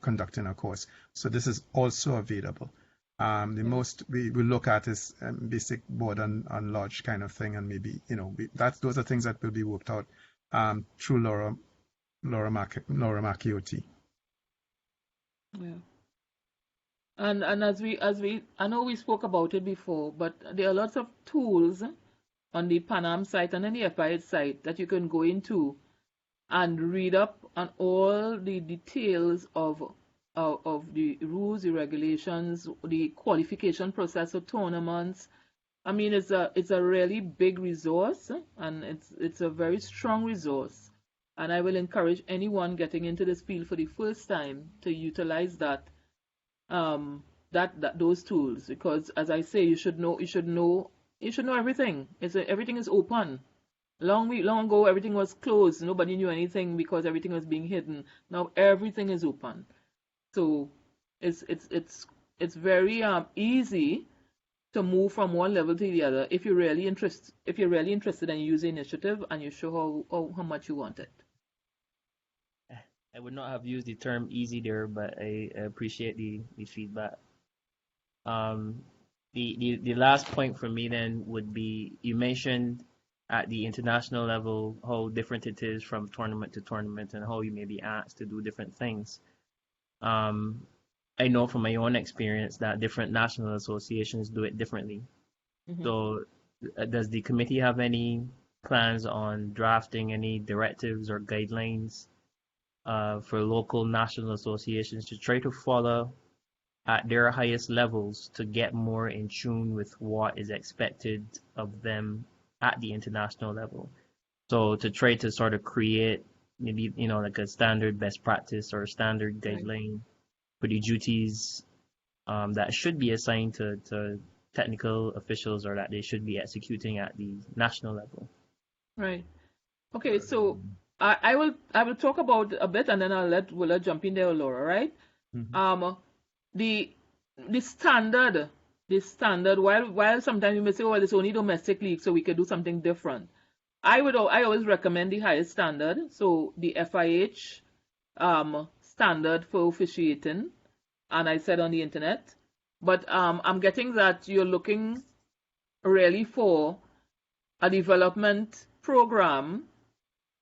conducting a course. So this is also available. The most we look at is basic board and lodge kind of thing, and maybe those are things that will be worked out through Laura Macchiotti. Yeah. And as we I know we spoke about it before, but there are lots of tools on the Pan Am site and on the FIH site that you can go into and read up on all the details of the rules, the regulations, the qualification process of tournaments. I mean, it's a really big resource, and it's a very strong resource. And I will encourage anyone getting into this field for the first time to utilize those tools, because as I say, you should know everything. Everything is open. Long ago, everything was closed. Nobody knew anything because everything was being hidden. Now everything is open. So it's very easy to move from one level to the other if you're really interested and you use the initiative and you show how much you want it. I would not have used the term easy there, but I appreciate the feedback. The last point for me then would be, you mentioned at the international level how different it is from tournament to tournament and how you may be asked to do different things. I know from my own experience that different national associations do it differently. Mm-hmm. So does the committee have any plans on drafting any directives or guidelines for local national associations to try to follow at their highest levels to get more in tune with what is expected of them at the international level? So to try to sort of create maybe, like a standard best practice or a standard guideline for the duties that should be assigned to technical officials, or that they should be executing at the national level. Right. Okay, so I will talk about a bit, and then I'll let Willa jump in there, Laura, right? Mm-hmm. The standard, while sometimes you may say, well, it's only domestic league, so we could do something different. I always recommend the highest standard, so the FIH standard for officiating, and I said on the internet, but I'm getting that you're looking really for a development program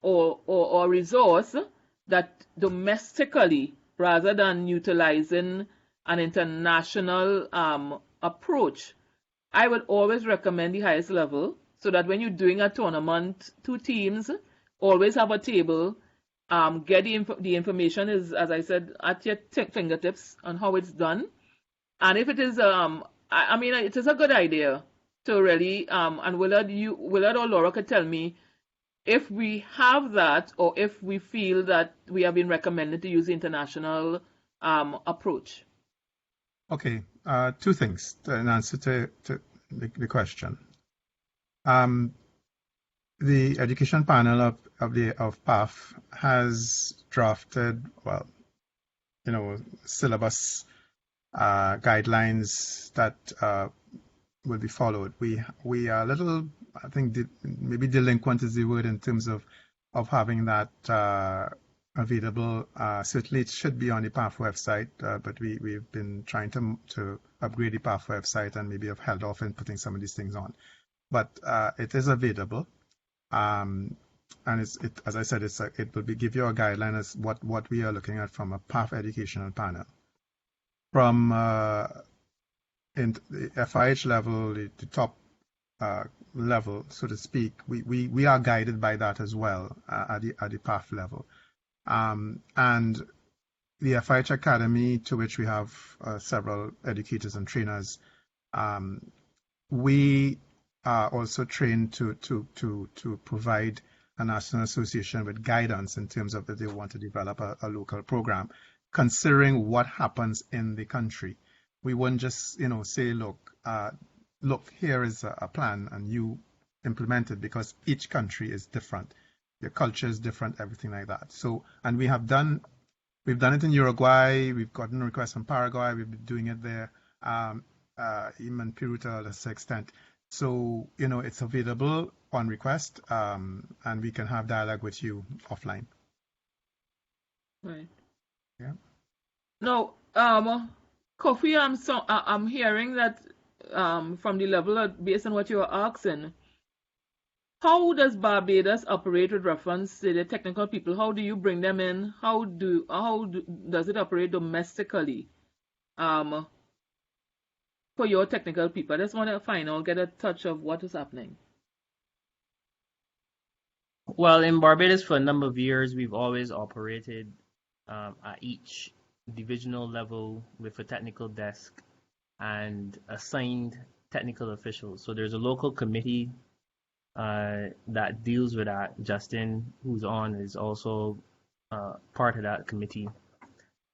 or resource that domestically, rather than utilizing an international approach. I would always recommend the highest level, so that when you're doing a tournament, two teams always have a table. Get the information is, as I said, at your fingertips on how it's done. And if it is, I mean, it is a good idea to really, and Willard or Laura could tell me if we have that, or if we feel that we have been recommended to use the international approach. Okay, two things in answer to the question. The education panel of PAF has drafted, well, syllabus guidelines that will be followed. We are a little, I think, maybe delinquent is the word in terms of having that available. Certainly, it should be on the PAF website, but we've been trying to upgrade the PAF website and maybe have held off in putting some of these things on. But it is available. And as I said, it will give you a guideline as what we are looking at from a PAF educational panel. From in the FIH level, the top level, so to speak, we are guided by that as well at the PAF level. And the FIH Academy, to which we have several educators and trainers, we are also trained to provide a national association with guidance in terms of if they want to develop a local program, considering what happens in the country. We wouldn't just say, look, here is a plan and you implement it, because each country is different. Your culture is different, everything like that. So, and we've done it in Uruguay. We've gotten requests from Paraguay. We've been doing it there, even in Peru to a lesser extent. So, it's available on request, and we can have dialogue with you offline. Right. Yeah. Now, Kofi, I'm hearing that from the level based on what you're asking, how does Barbados operate with reference to the technical people? How do you bring them in? How does it operate domestically? For your technical people, I just want to get a touch of what is happening. Well, in Barbados, for a number of years, we've always operated at each divisional level with a technical desk and assigned technical officials. So there's a local committee that deals with that. Justin, who's on, is also part of that committee.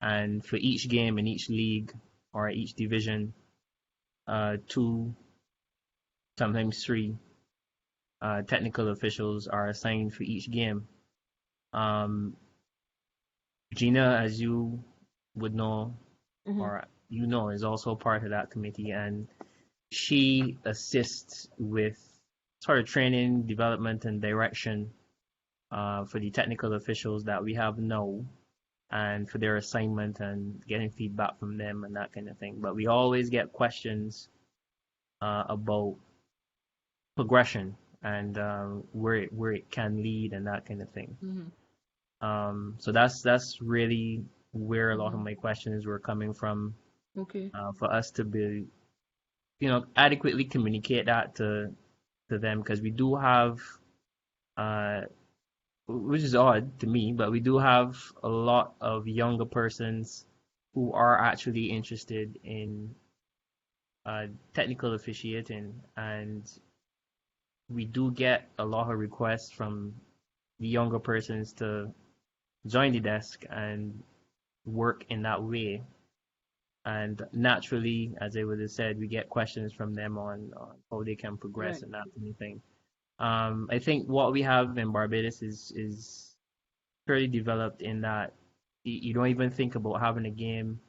And for each game in each league or each division, 2, sometimes 3 technical officials are assigned for each game. Gina, as you would know, or is also part of that committee, and she assists with sort of training, development, and direction for the technical officials that we have now, and for their assignment and getting feedback from them and that kind of thing. But we always get questions about progression and where it can lead and that kind of thing. So that's really where a lot of my questions were coming from. Okay. For us to be, adequately communicate that to them, because we do have, which is odd to me, but we do have a lot of younger persons who are actually interested in technical officiating, and we do get a lot of requests from the younger persons to join the desk and work in that way. And naturally, as I would have said, we get questions from them on how they can progress, right, and that kind of thing. I think what we have in Barbados is fairly developed in that you don't even think about having a game,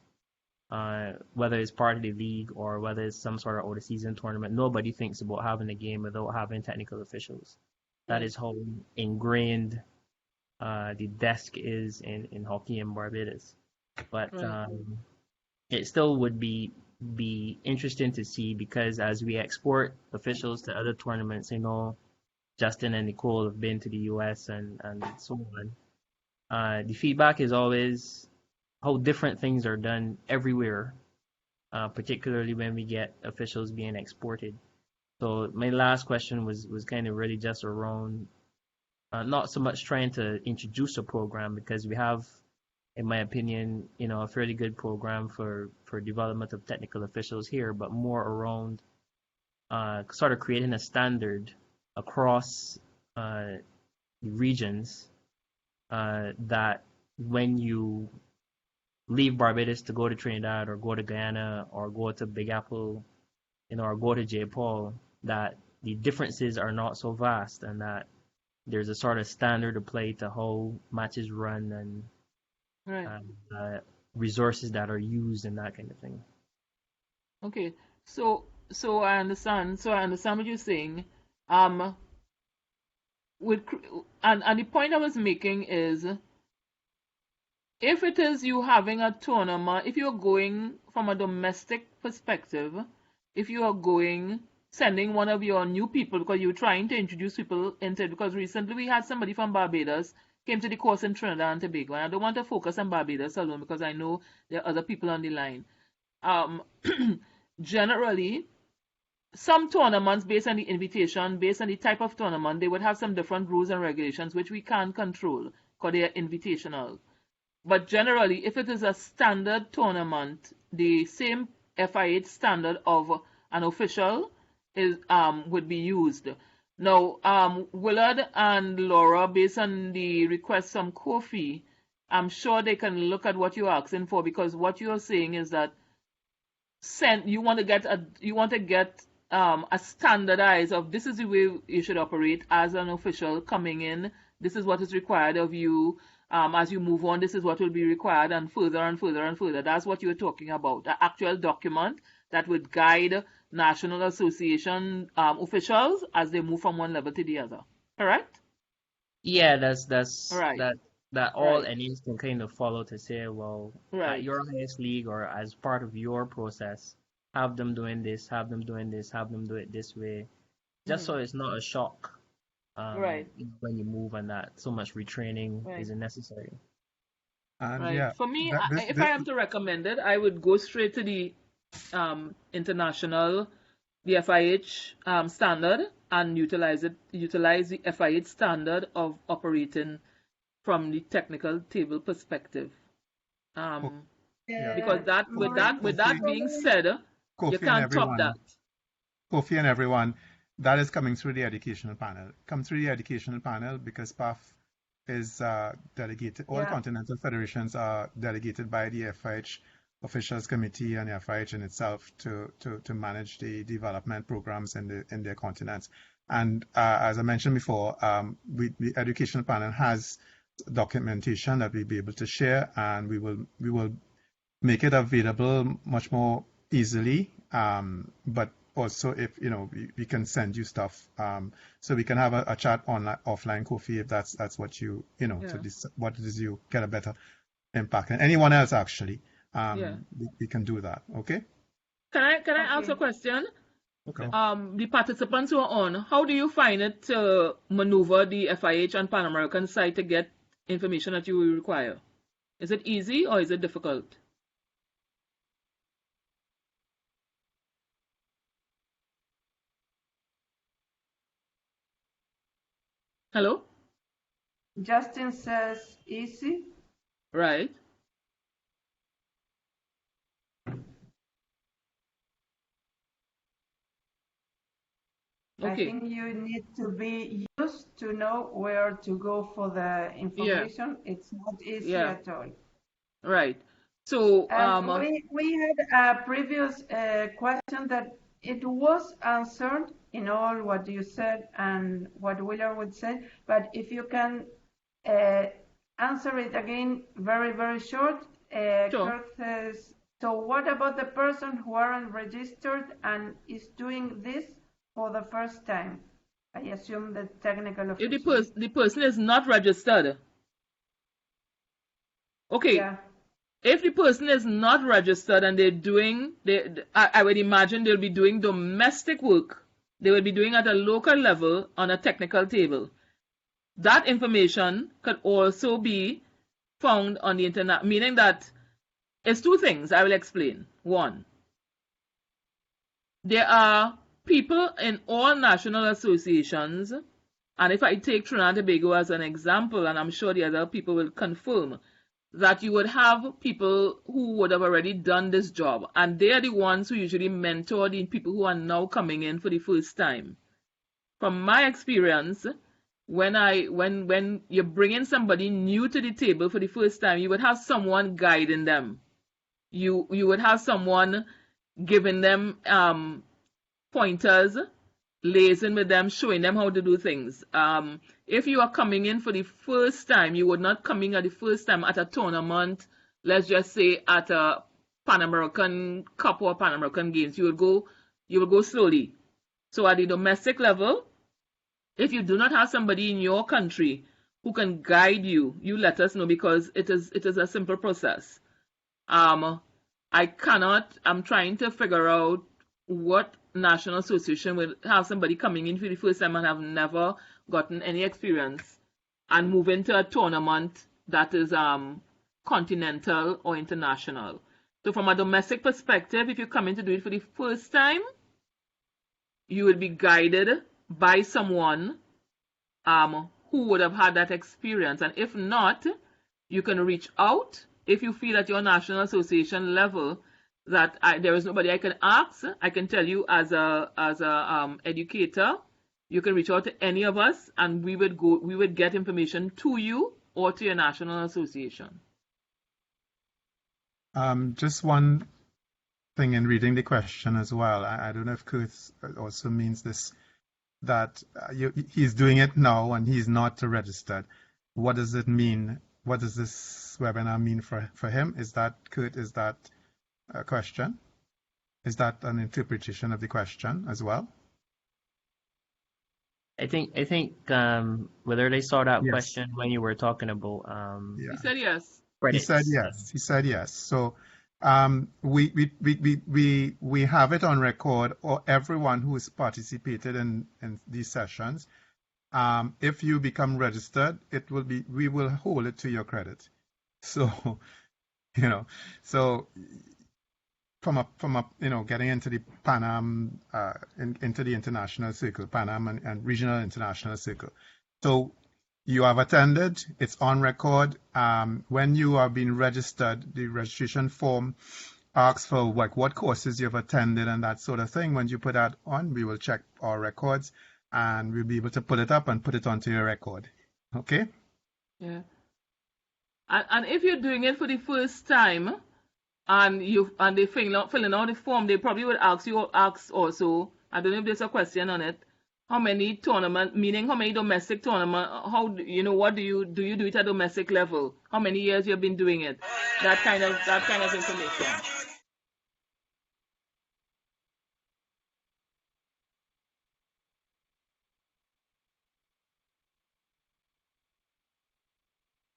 whether it's part of the league or whether it's some sort of out-of-season tournament. Nobody thinks about having a game without having technical officials. That is how ingrained the desk is in hockey in Barbados. But right, it still would be interesting to see, because as we export officials to other tournaments, Justin and Nicole have been to the US and so on. The feedback is always how different things are done everywhere, particularly when we get officials being exported. So my last question was kind of really just around not so much trying to introduce a program, because we have, in my opinion, a fairly good program for development of technical officials here, but more around sort of creating a standard across regions that when you leave Barbados to go to Trinidad or go to Guyana or go to Big Apple, or go to J. Paul, that the differences are not so vast and that there's a sort of standard applied to how matches run and resources that are used and that kind of thing. Okay, so I understand. So I understand what you're saying. With and the point I was making is, if it is you having a tournament, if you're going from a domestic perspective, if you are sending one of your new people because you're trying to introduce people into it, because recently we had somebody from Barbados came to the course in Trinidad and Tobago, and I don't want to focus on Barbados alone because I know there are other people on the line. Generally, some tournaments, based on the invitation, based on the type of tournament, they would have some different rules and regulations which we can't control because they are invitational. But generally, if it is a standard tournament, the same FIH standard of an official would be used. Now, Willard and Laura, based on the request from Kofi, I'm sure they can look at what you're asking for, because what you're saying is that you want to get a standardized of this is the way you should operate as an official coming in. This is what is required of you. As you move on, this is what will be required, and further and further and further. That's what you're talking about. An actual document that would guide National Association officials as they move from one level to the other. Correct? Yeah, that's right. That all NAs can kind of follow to say, well, right, at your highest league or as part of your process, have them doing this, have them doing this, have them do it this way, just so it's not a shock. Right. When you move, and that so much retraining isn't necessary. Right. Yeah, for me, if I have to recommend it, I would go straight to the international, the FIH standard, and utilize the FIH standard of operating from the technical table perspective. Because with that being said, Kofi, you can't top that. Kofi and everyone, that is coming through the educational panel. Come through the educational panel because PAF is delegated. All continental federations are delegated by the FIH officials committee and the FIH in itself to manage the development programs in their continents. And as I mentioned before, the educational panel has documentation that we'll be able to share, and we will make it available much more easily. But also, if we can send you stuff, so we can have a chat offline, Kofi, if that's what you what it is you get a better impact. And anyone else actually, we can do that. Okay. Can I ask a question? Okay. The participants who are on, how do you find it to maneuver the FIH and Pan American side to get information that you will require? Is it easy or is it difficult? Hello? Justin says easy. Right. I think you need to be used to know where to go for the information. It's not easy at all. Right. So we had a previous question that it was answered in all what you said and what Willard would say, but if you can answer it again very, very short. Sure. Kirk says, so what about the person who aren't registered and is doing this for the first time? I assume the technical official. If the person is not registered. Okay. Yeah. If the person is not registered and I would imagine they'll be doing domestic work. They will be doing at a local level on a technical table. That information could also be found on the internet, meaning that it's two things I will explain. One, there are people in all national associations, and if I take Trinidad and Tobago as an example, and I'm sure the other people will confirm, that you would have people who would have already done this job, and they are the ones who usually mentor the people who are now coming in for the first time. From my experience, when you're bringing somebody new to the table for the first time, you would have someone guiding them. You would have someone giving them pointers, liaising with them, showing them how to do things. If you are coming in for the first time, you would not come in at the first time at a tournament, let's just say at a Pan American Cup or Pan American Games. You will go slowly. So at the domestic level, if you do not have somebody in your country who can guide you, you let us know, because it is a simple process. I'm trying to figure out what national association would have somebody coming in for the first time and have never gotten any experience and move into a tournament that is continental or international. So from a domestic perspective, if you come in to do it for the first time, you will be guided by someone who would have had that experience. And if not, you can reach out. If you feel at your national association level that there is nobody I can ask, I can tell you as a educator, you can reach out to any of us, and we would get information to you or to your national association. Just one thing in reading the question as well. I don't know if Kurt also means this, that he's doing it now and he's not registered. What does it mean? What does this webinar mean for him? Is that, Kurt, is that a question? Is that an interpretation of the question as well? I think whether they saw that Yes. question when you were talking about Yeah. He said yes. credits. He said yes. So we have it on record, or everyone who has participated in these sessions. If you become registered, we will hold it to your credit. So, from a getting into the Pan Am, into the international circle, Pan Am and regional international circle. So you have attended, it's on record. When you are being registered, the registration form asks for what courses you've attended and that sort of thing. When you put that on, we will check our records and we'll be able to pull it up and put it onto your record. Okay? Yeah. And if you're doing it for the first time and they filling out the form, they probably would ask also, I don't know if there's a question on it, how many domestic tournament, what do you do it at domestic level? How many years you've been doing it? That kind of information.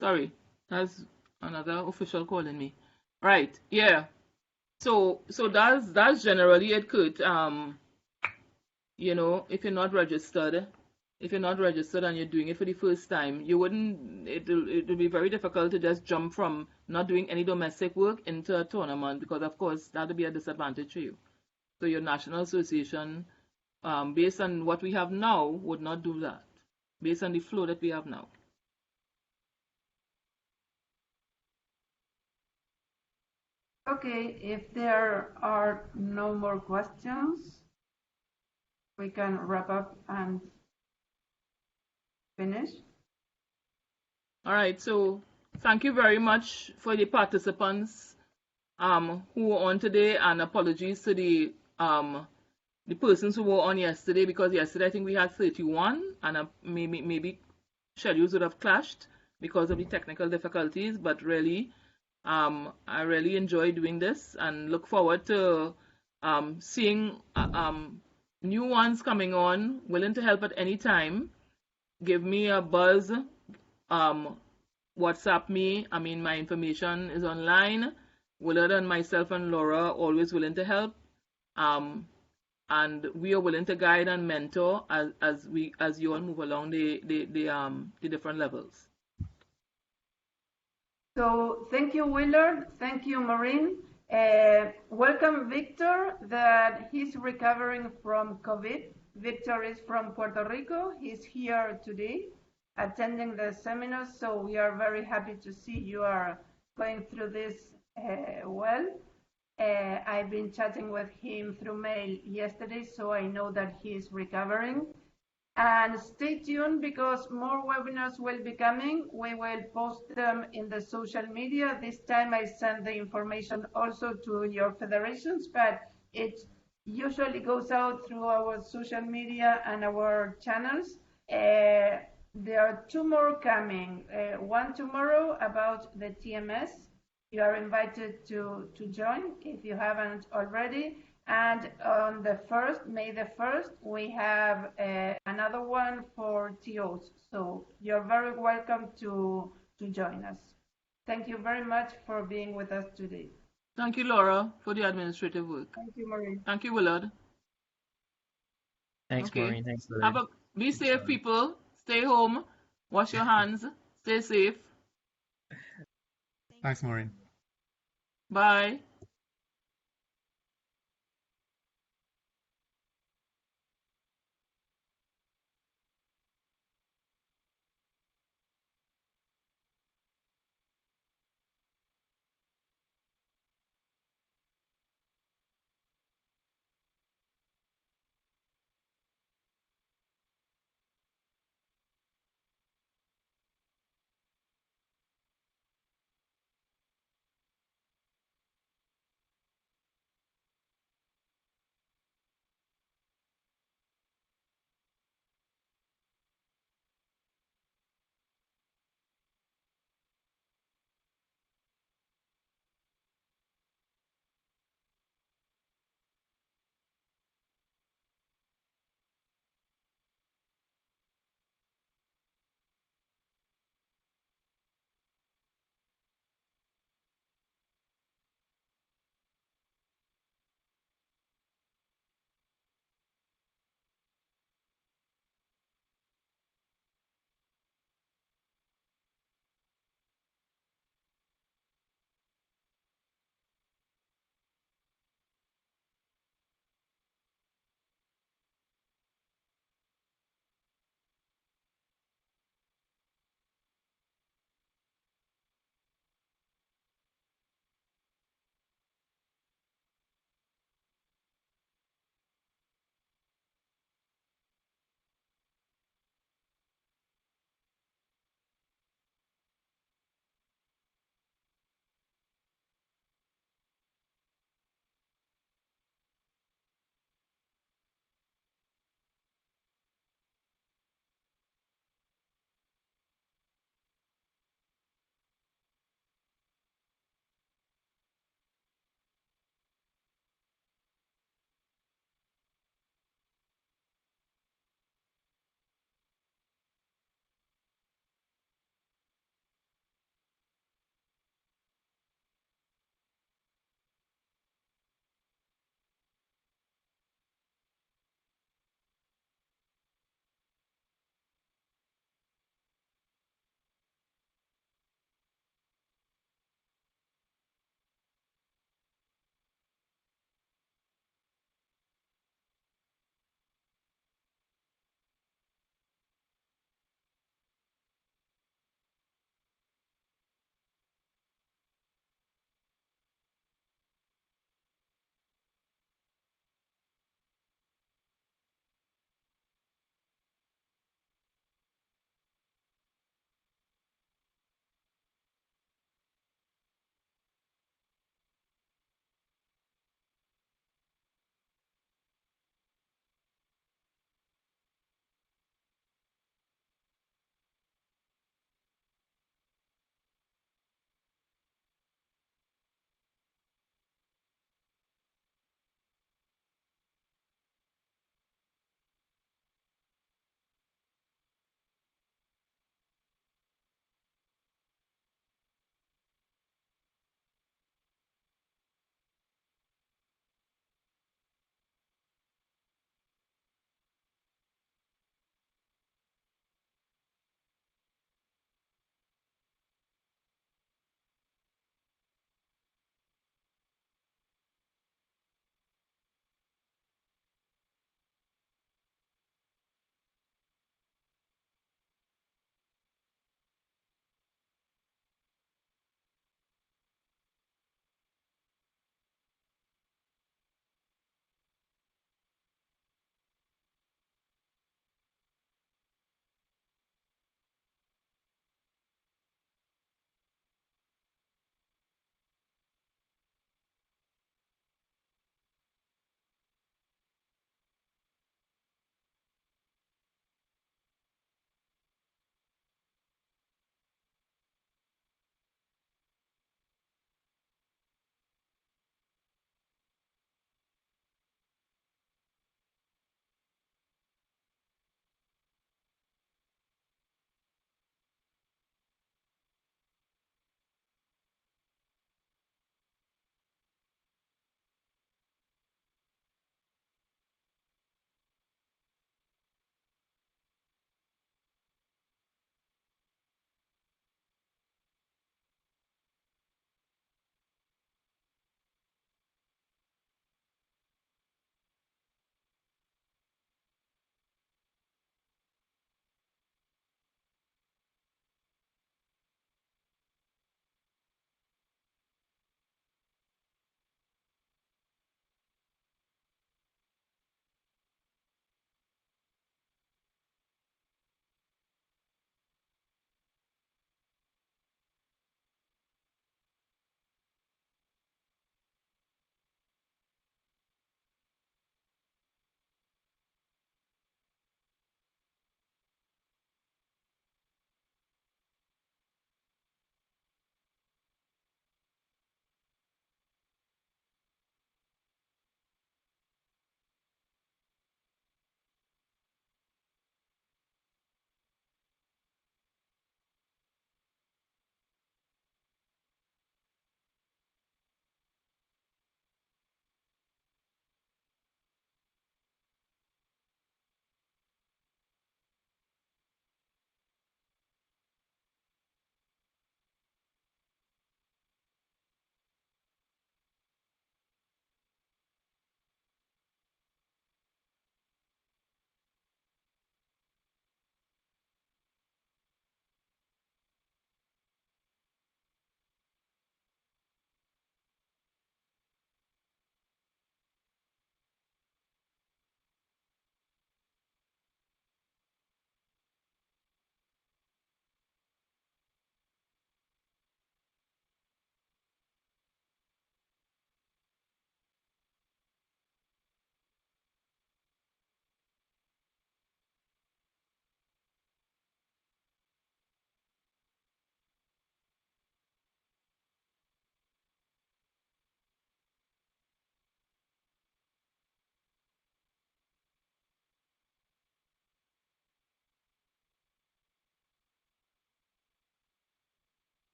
Sorry, that's another official calling me. Right, yeah. So that's generally it, Kurt. If you're not registered and you're doing it for the first time, it'll be very difficult to just jump from not doing any domestic work into a tournament, because of course that'll be a disadvantage for you. So your national association, based on what we have now, would not do that, based on the flow that we have now. Okay, if there are no more questions, we can wrap up and finish. All right, so thank you very much for the participants who were on today, and apologies to the persons who were on yesterday, because yesterday I think we had 31 and maybe schedules would have clashed because of the technical difficulties, but really I really enjoy doing this and look forward to seeing new ones coming on, willing to help at any time. Give me a buzz, WhatsApp me. My information is online. Willard and myself and Laura always willing to help, and we are willing to guide and mentor as you all move along the different levels. So thank you, Willard. Thank you, Maureen. Welcome, Victor, that he's recovering from COVID. Victor is from Puerto Rico. He's here today attending the seminar, so we are very happy to see you are going through this well. I've been chatting with him through mail yesterday, so I know that he is recovering. And stay tuned because more webinars will be coming. We will post them in the social media. This time I send the information also to your federations, but it usually goes out through our social media and our channels. There are 2 more coming. One tomorrow about the TMS. You are invited to join if you haven't already. And on the 1st, May the 1st, we have another one for TOs. So you're very welcome to join us. Thank you very much for being with us today. Thank you, Laura, for the administrative work. Thank you, Maureen. Thank you, Willard. Thanks, Okay. Maureen. Thanks, Willard. Be safe, people. Stay home. Wash your hands. Stay safe. Thanks, Maureen. Bye.